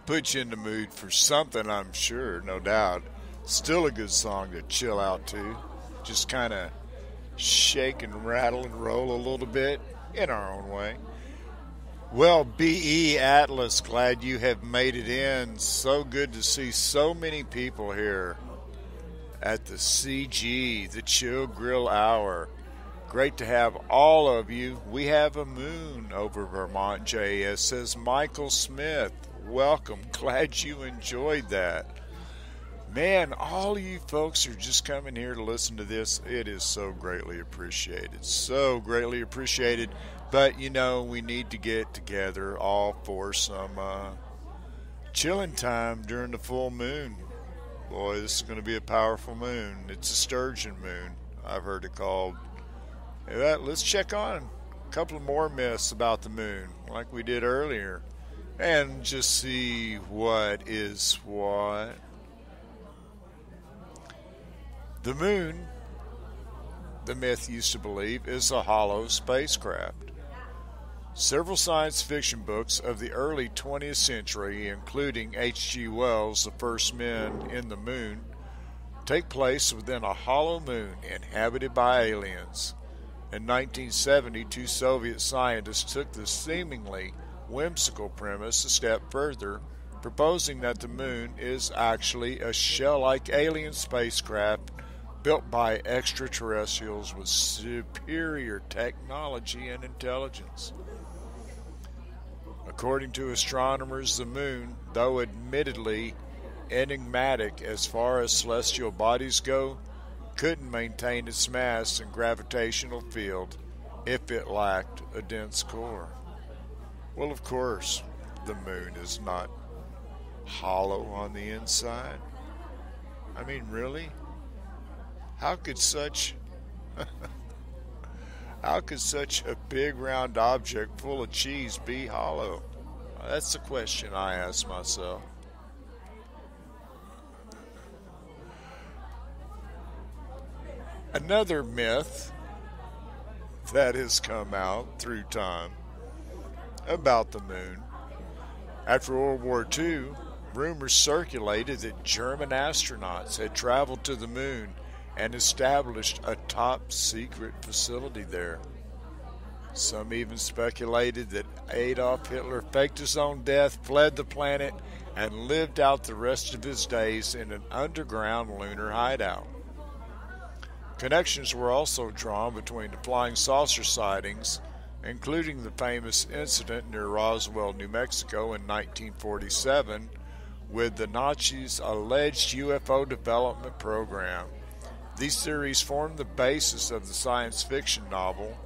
put you in the mood for something, I'm sure, no doubt. Still a good song to chill out to. Just kind of shake and rattle and roll a little bit in our own way. Well, B.E. Atlas, glad you have made it in. So good to see so many people here at the CG, the Chill Grill Hour. Great to have all of you. We have a moon over Vermont, JS, says Michael Smith. Welcome. Glad you enjoyed that. Man, all of you folks are just coming here to listen to this. It is so greatly appreciated. So greatly appreciated. But, you know, we need to get together all for some chilling time during the full moon. Boy, this is going to be a powerful moon. It's a sturgeon moon, I've heard it called. Let's check on a couple of more myths about the moon, like we did earlier, and just see what is what. The moon, the myth used to believe, is a hollow spacecraft. Several science fiction books of the early 20th century, including H.G. Wells' The First Men in the Moon, take place within a hollow moon inhabited by aliens. In 1970, two Soviet scientists took this seemingly whimsical premise a step further, proposing that the moon is actually a shell-like alien spacecraft built by extraterrestrials with superior technology and intelligence. According to astronomers, the moon, though admittedly enigmatic as far as celestial bodies go, couldn't maintain its mass and gravitational field if it lacked a dense core. Well, of course, the moon is not hollow on the inside. I mean, really? How could such a big round object full of cheese be hollow? That's the question I ask myself. Another myth that has come out through time about the moon. After World War II, rumors circulated that German astronauts had traveled to the moon and established a top-secret facility there. Some even speculated that Adolf Hitler faked his own death, fled the planet, and lived out the rest of his days in an underground lunar hideout. Connections were also drawn between the flying saucer sightings, including the famous incident near Roswell, New Mexico in 1947, with the Nazis' alleged UFO development program. These theories formed the basis of the science fiction novel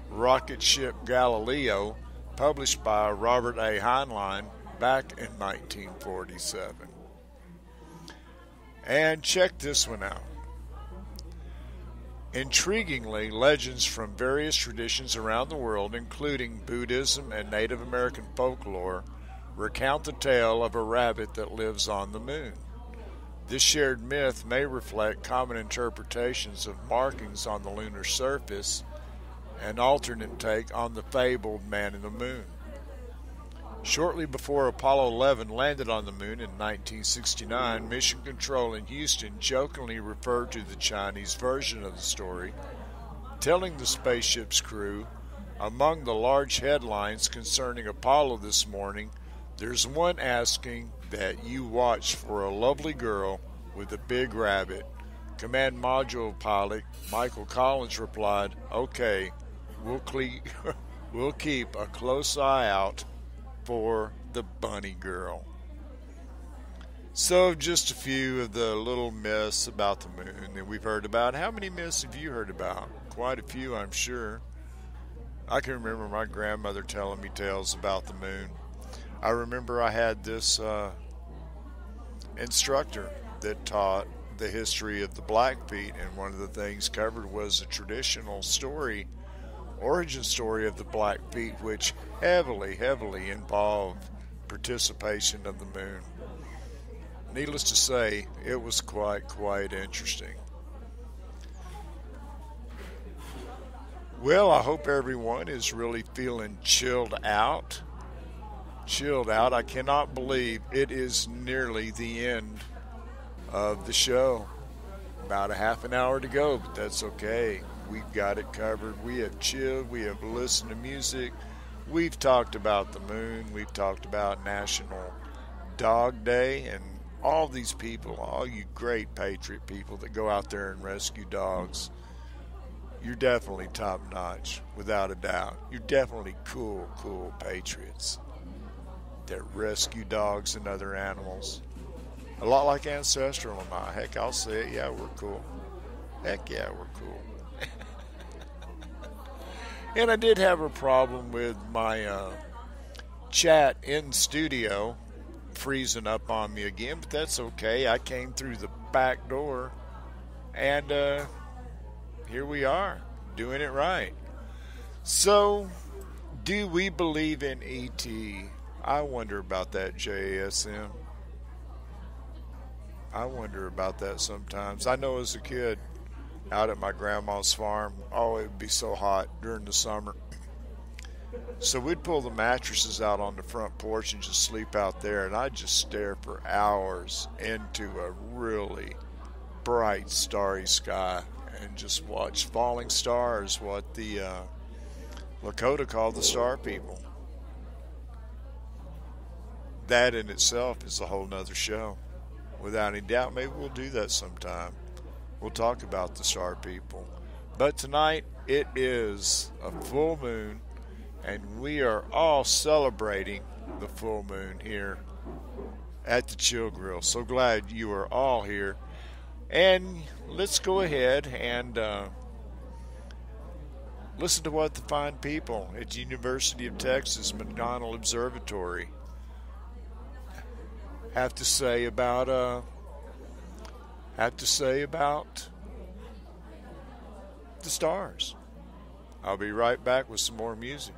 Rocket Ship Galileo, published by Robert A. Heinlein back in 1947. And check this one out. Intriguingly, legends from various traditions around the world, including Buddhism and Native American folklore, recount the tale of a rabbit that lives on the moon. This shared myth may reflect common interpretations of markings on the lunar surface, an alternate take on the fabled man in the moon. Shortly before Apollo 11 landed on the moon in 1969, Mission Control in Houston jokingly referred to the Chinese version of the story, telling the spaceship's crew, among the large headlines concerning Apollo this morning, there's one asking that you watch for a lovely girl with a big rabbit. Command Module Pilot Michael Collins replied, okay, we'll keep a close eye out for the bunny girl. So just a few of the little myths about the moon that we've heard about. How many myths have you heard about? Quite a few, I'm sure. I can remember my grandmother telling me tales about the moon. I remember I had this instructor that taught the history of the Blackfeet, and one of the things covered was a traditional story, origin story of the Blackfeet, which heavily involved participation of the moon. Needless to say, it was quite interesting. Well, I hope everyone is really feeling chilled out chilled out. I cannot believe it is nearly the end of the show. About a half an hour to go, but that's okay. We've got it covered. We have chilled. We have listened to music. We've talked about the moon. We've talked about National Dog Day and all these people, all you great patriot people that go out there and rescue dogs. You're definitely top notch, without a doubt. You're definitely cool patriots that rescue dogs and other animals. A lot like Ancestral and I. Heck, I'll say it. Yeah, we're cool. Heck yeah, we're cool. And I did have a problem with my chat in studio freezing up on me again, but that's okay. I came through the back door, and here we are, doing it right. So, do we believe in E.T.? I wonder about that, JASM. I wonder about that sometimes. I know as a kid, out at my grandma's farm, oh, it would be so hot during the summer. So we'd pull the mattresses out on the front porch and just sleep out there, and I'd just stare for hours into a really bright, starry sky and just watch falling stars, what the Lakota called the Star People. That in itself is a whole nother show. Without any doubt, maybe we'll do that sometime. We'll talk about the Star People. But tonight, it is a full moon, and we are all celebrating the full moon here at the Chill Grill. So glad you are all here. And let's go ahead and listen to what the fine people at the University of Texas McDonald Observatory have to say about the stars. I'll be right back with some more music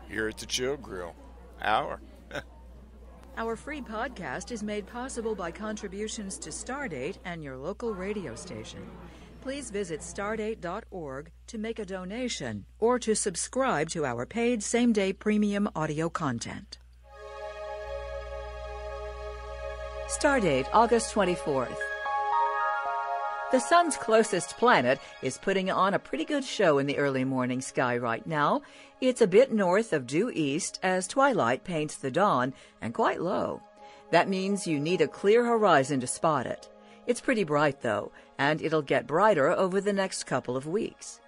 here at the Chill Grill Hour. Our free podcast is made possible by contributions to Stardate and your local radio station. Please visit stardate.org to make a donation or to subscribe to our paid same-day premium audio content. Stardate, August 24th. The sun's closest planet is putting on a pretty good show in the early morning sky right now. It's a bit north of due east as twilight paints the dawn and quite low. That means you need a clear horizon to spot it. It's pretty bright, though, and it'll get brighter over the next couple of weeks.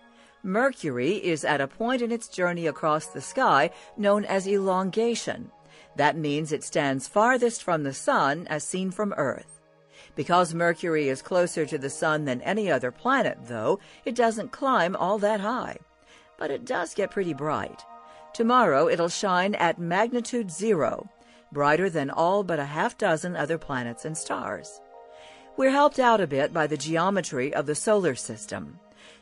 Mercury is at a point in its journey across the sky known as elongation. That means it stands farthest from the sun as seen from Earth. Because Mercury is closer to the sun than any other planet, though, it doesn't climb all that high. But it does get pretty bright. Tomorrow it'll shine at magnitude 0, brighter than all but a half dozen other planets and stars. We're helped out a bit by the geometry of the solar system.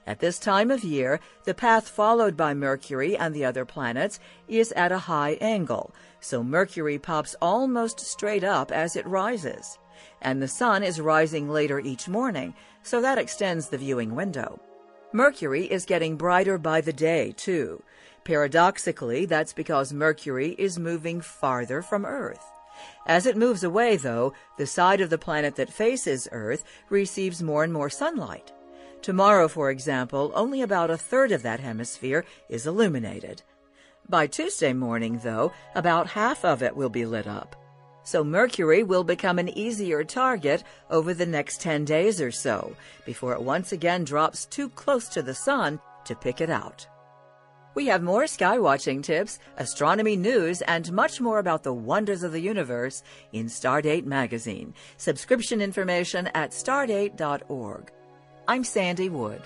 At this time of year, the path followed by Mercury and the other planets is at a high angle, so Mercury pops almost straight up as it rises. And the sun is rising later each morning, so that extends the viewing window. Mercury is getting brighter by the day, too. Paradoxically, that's because Mercury is moving farther from Earth. As it moves away, though, the side of the planet that faces Earth receives more and more sunlight. Tomorrow, for example, only about a third of that hemisphere is illuminated. By Tuesday morning, though, about half of it will be lit up. So Mercury will become an easier target over the next 10 days or so, before it once again drops too close to the sun to pick it out. We have more skywatching tips, astronomy news, and much more about the wonders of the universe in Stardate magazine. Subscription information at stardate.org. I'm Sandy Wood.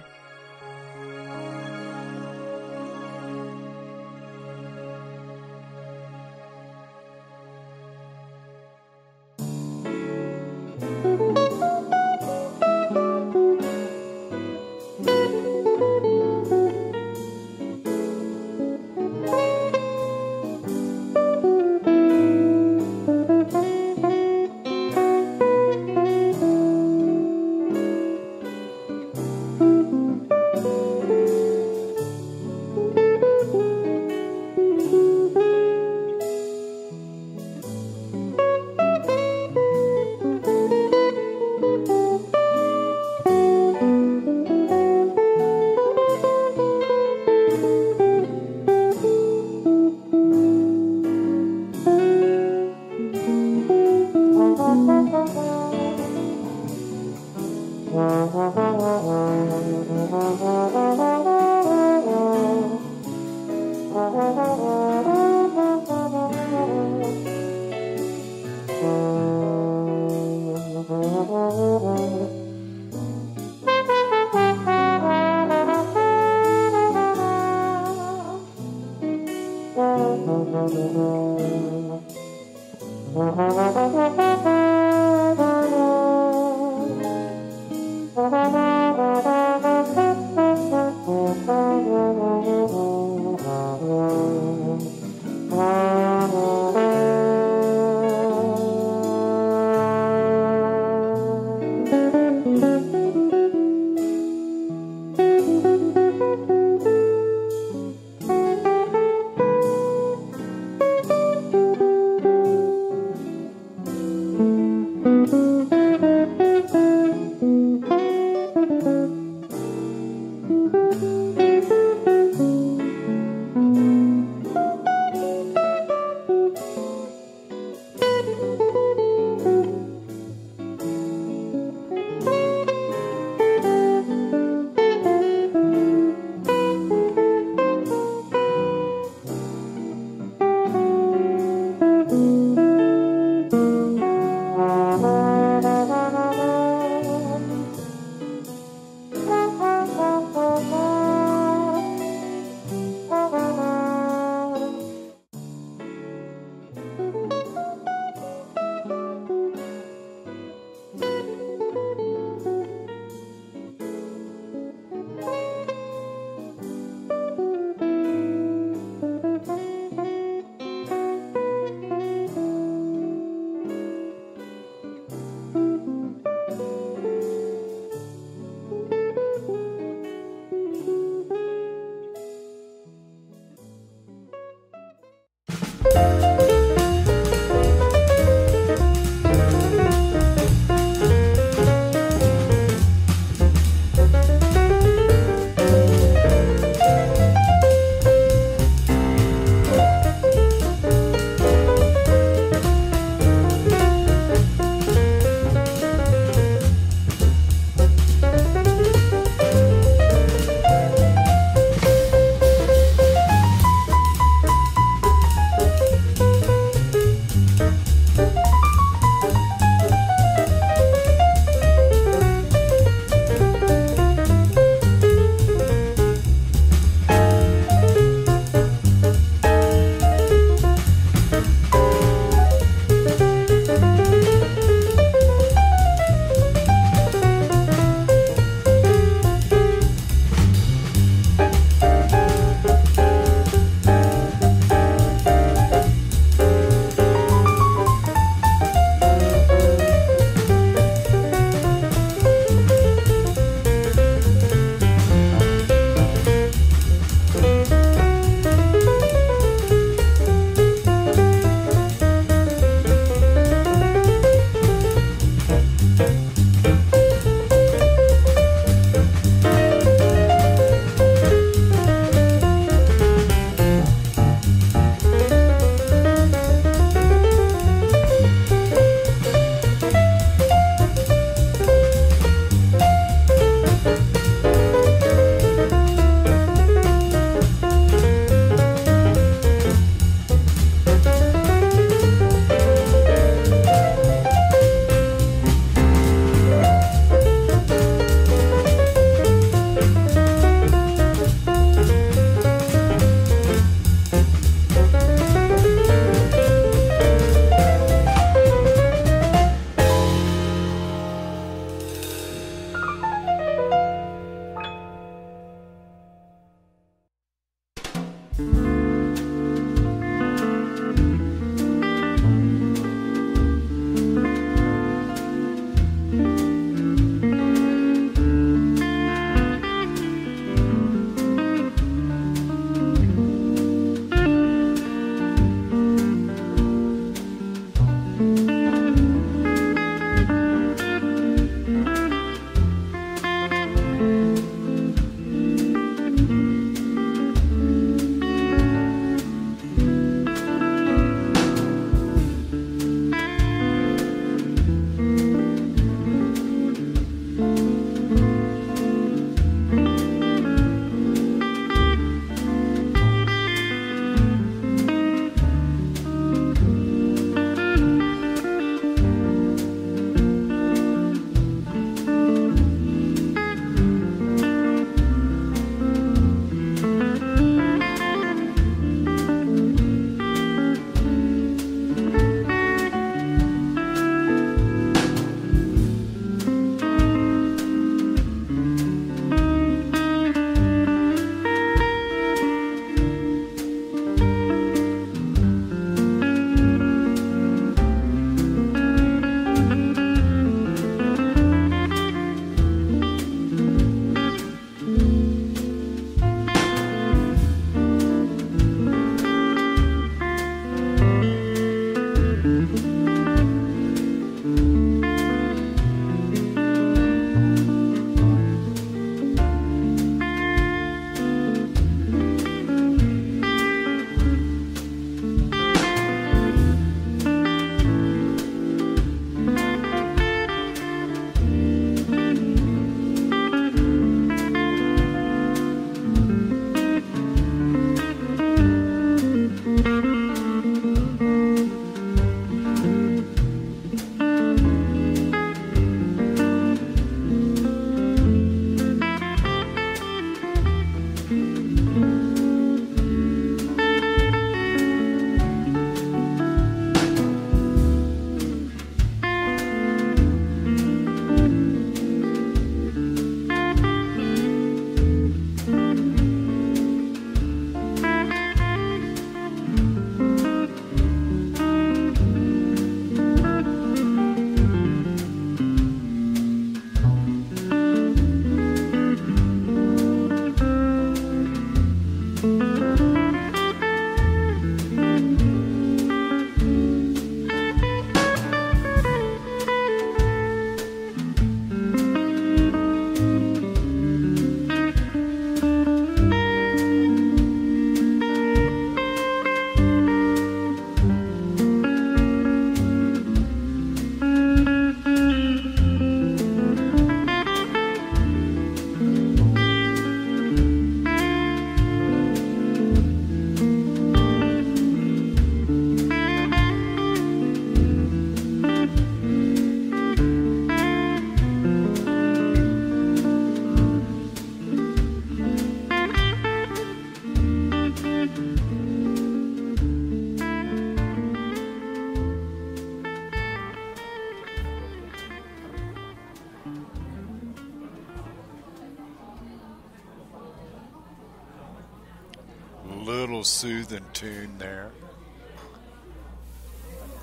little soothing tune there.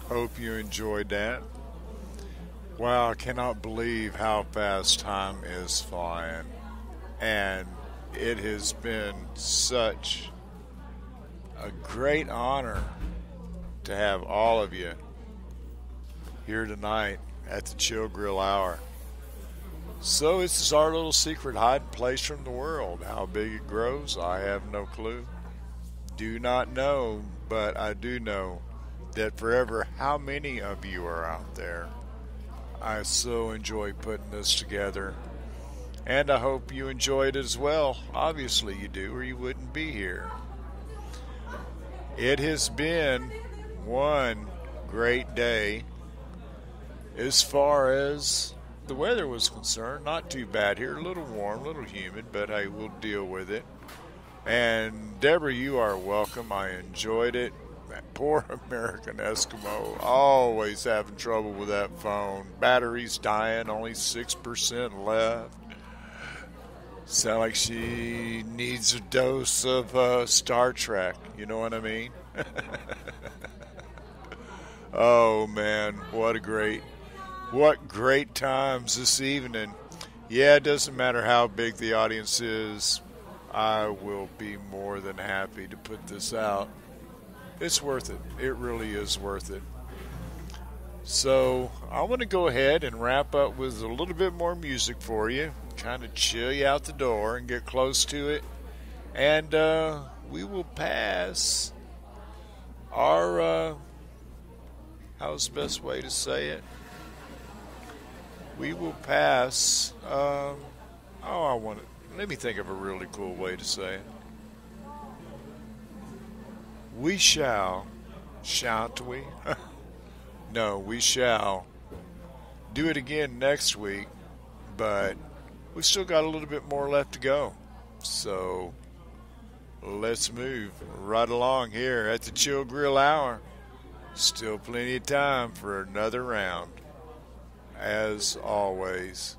Hope you enjoyed that. Wow, I cannot believe how fast time is flying. And it has been such a great honor to have all of you here tonight at the Chill Grill Hour. So this is our little secret hiding place from the world. How big it grows, I have no clue. Do not know, but I do know that forever how many of you are out there. I so enjoy putting this together, and I hope you enjoy it as well. Obviously you do, or you wouldn't be here. It has been one great day as far as the weather was concerned. Not too bad here, a little warm, a little humid, but hey, we'll deal with it. And Deborah, you are welcome. I enjoyed it. That poor American Eskimo, always having trouble with that phone. Battery's dying, only 6% left. Sound like she needs a dose of Star Trek, you know what I mean? Oh man, what great times this evening. Yeah, it doesn't matter how big the audience is, I will be more than happy to put this out. It's worth it. It really is worth it. So I want to go ahead and wrap up with a little bit more music for you, kind of chill you out the door and get close to it. And we will pass our, how's the best way to say it? We will pass, let me think of a really cool way to say it. We shall, shan't we? No, we shall do it again next week, but we've still got a little bit more left to go. So let's move right along here at the Chill Grill Hour. Still plenty of time for another round, as always.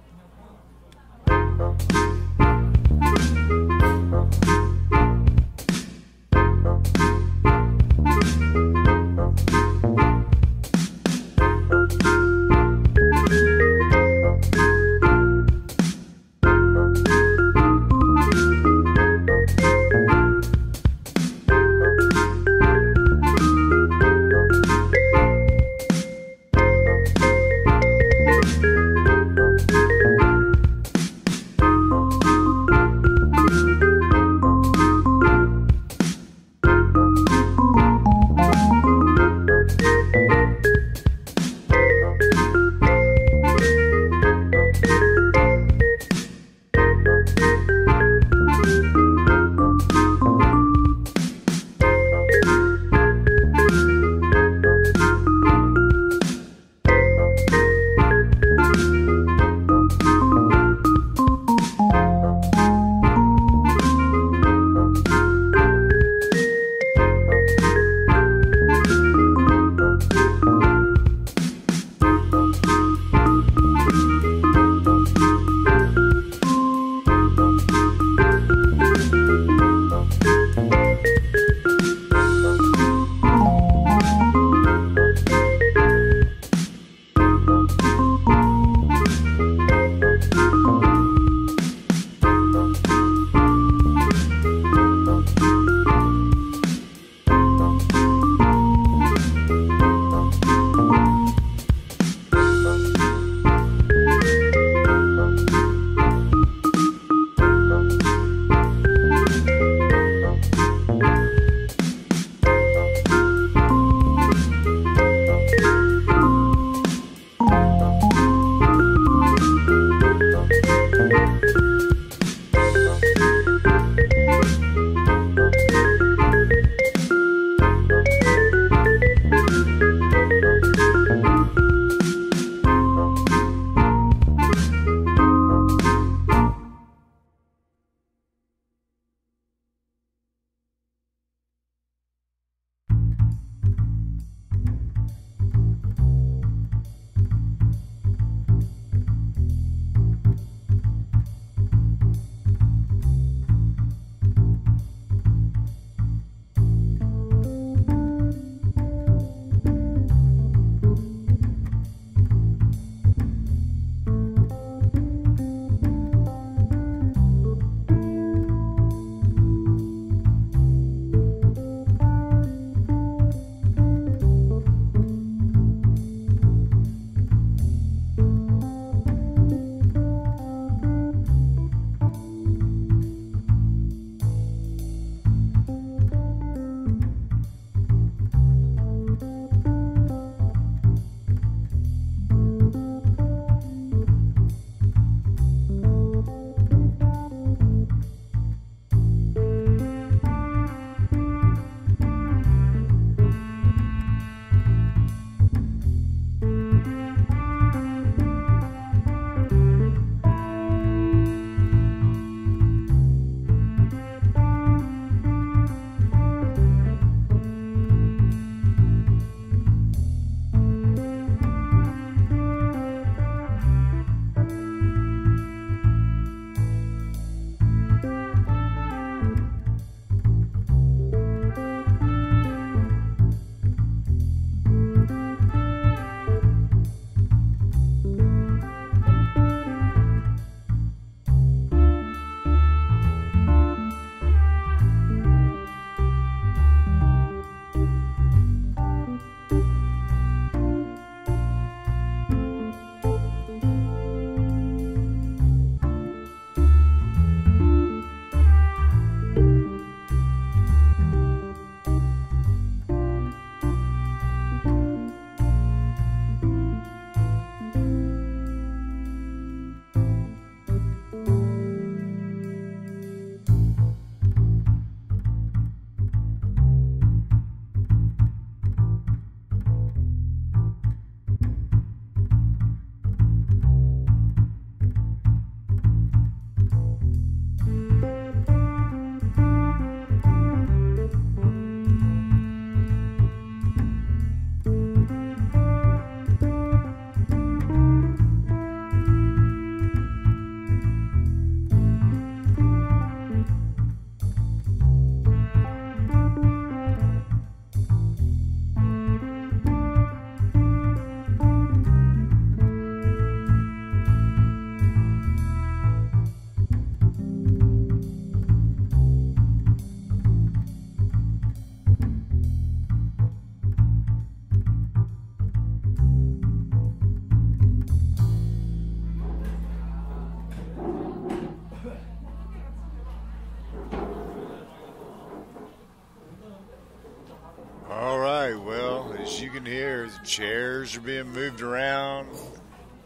chairs are being moved around.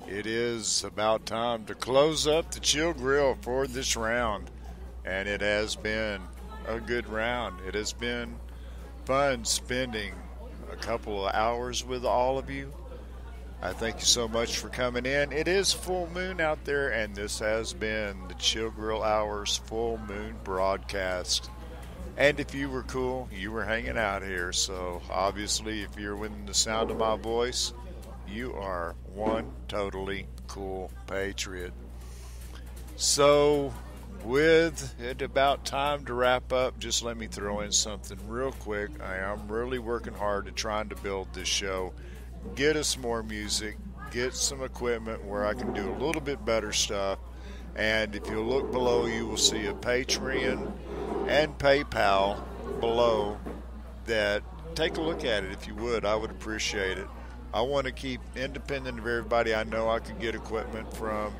It is about time to close up the Chill Grill for this round. And it has been a good round. It has been fun spending a couple of hours with all of you. I thank you so much for coming in. It is full moon out there, and this has been the Chill Grill Hours full moon broadcast. And if you were cool, you were hanging out here. So obviously, if you're within the sound of my voice, you are one totally cool patriot. So with it about time to wrap up, just let me throw in something real quick. I am really working hard at trying to build this show, get us more music, get some equipment where I can do a little bit better stuff. And if you look below, you will see a Patreon and PayPal below that. Take a look at it if you would. I would appreciate it. I want to keep independent of everybody. I know I could get equipment from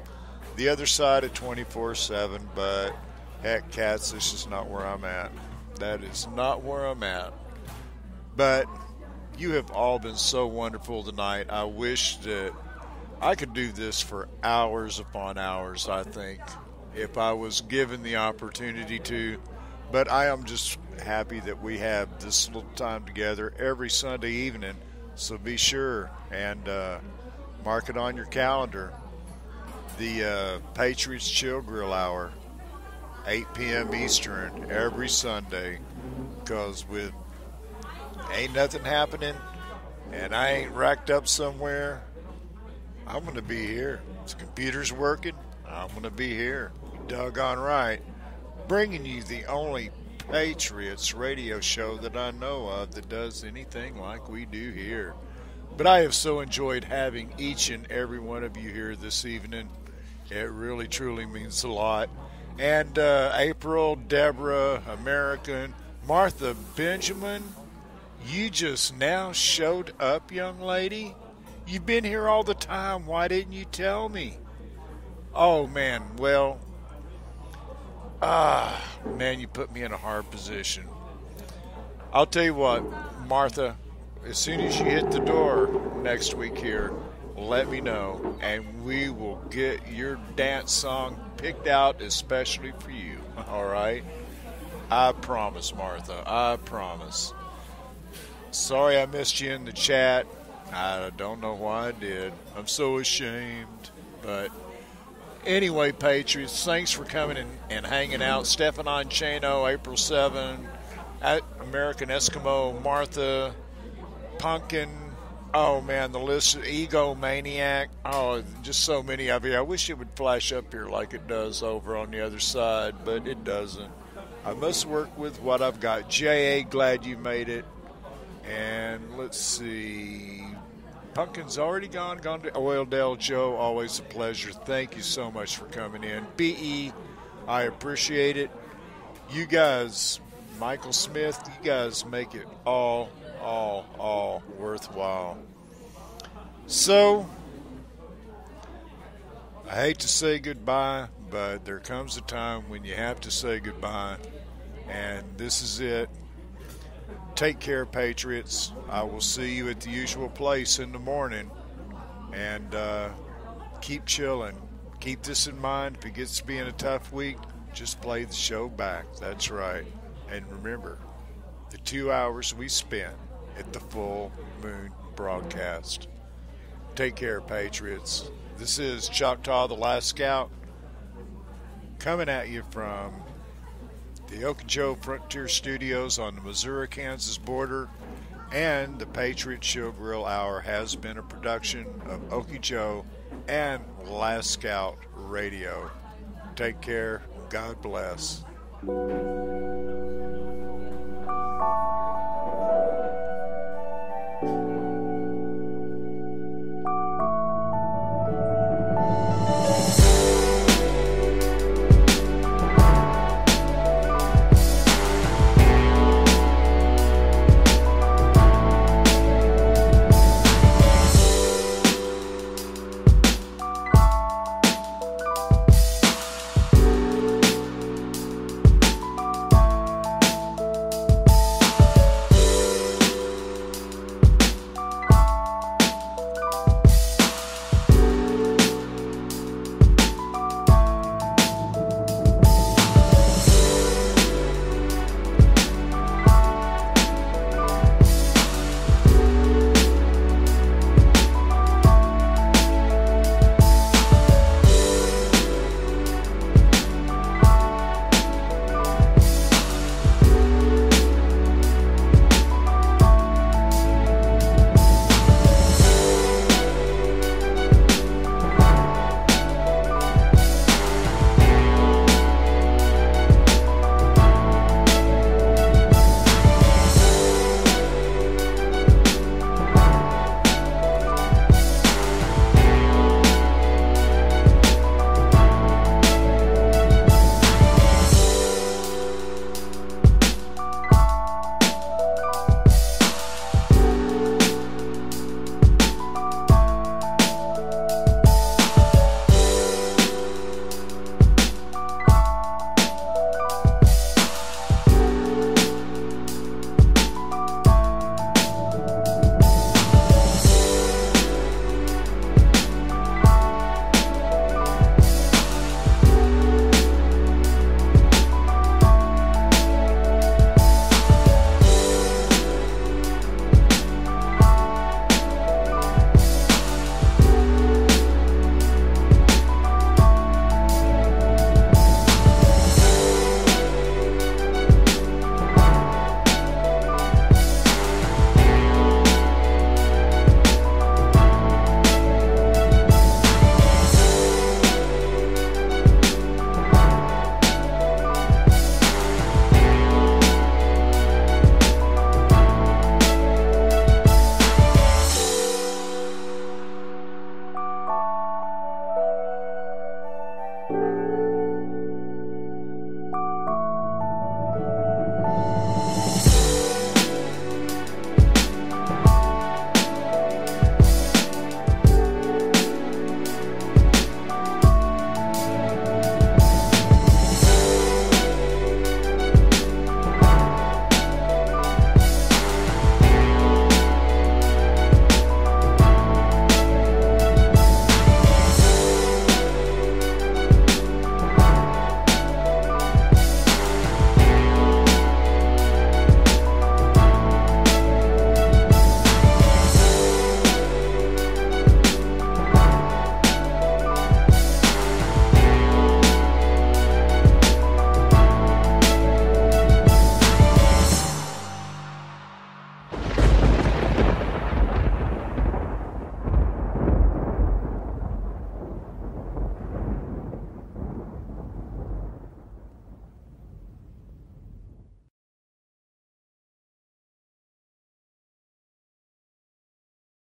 the other side of 24/7, but heck, cats, this is not where I'm at. That is not where I'm at. But you have all been so wonderful tonight. I wish that I could do this for hours upon hours, I think, if I was given the opportunity to. But I am just happy that we have this little time together every Sunday evening. So be sure and mark it on your calendar. The Patriots Chill Grill Hour, 8 p.m. Eastern, every Sunday. Because with ain't nothing happening and I ain't racked up somewhere, I'm going to be here. If the computer's working, I'm going to be here. Doggone right. Bringing you the only Patriots radio show that I know of that does anything like we do here. But I have so enjoyed having each and every one of you here this evening. It really, truly means a lot. And April, Deborah, American, Martha Benjamin, you just now showed up, young lady. You've been here all the time. Why didn't you tell me? Oh, man, well, man, you put me in a hard position. I'll tell you what, Martha, as soon as you hit the door next week here, let me know, and we will get your dance song picked out especially for you, all right? I promise, Martha, I promise. Sorry I missed you in the chat. I don't know why I did. I'm so ashamed, but anyway, Patriots, thanks for coming and hanging out. Stephanon Chano, April 7, American Eskimo, Martha, Pumpkin, oh man, the list, Egomaniac, oh, just so many of you. I wish it would flash up here like it does over on the other side, but it doesn't. I must work with what I've got. J.A., glad you made it. And let's see, Pumpkin's already gone to Oildale. Joe, always a pleasure. Thank you so much for coming in. B.E., I appreciate it. You guys, Michael Smith, you guys make it all worthwhile. So, I hate to say goodbye, but there comes a time when you have to say goodbye, and this is it. Take care, Patriots. I will see you at the usual place in the morning. And keep chilling. Keep this in mind. If it gets to being a tough week, just play the show back. That's right. And remember, the 2 hours we spent at the full moon broadcast. Take care, Patriots. This is Choctaw the Last Scout coming at you from the Okeechobee Frontier Studios on the Missouri-Kansas border, and the Patriot Chill Grill Hour has been a production of Okeechobee and Last Scout Radio. Take care. God bless.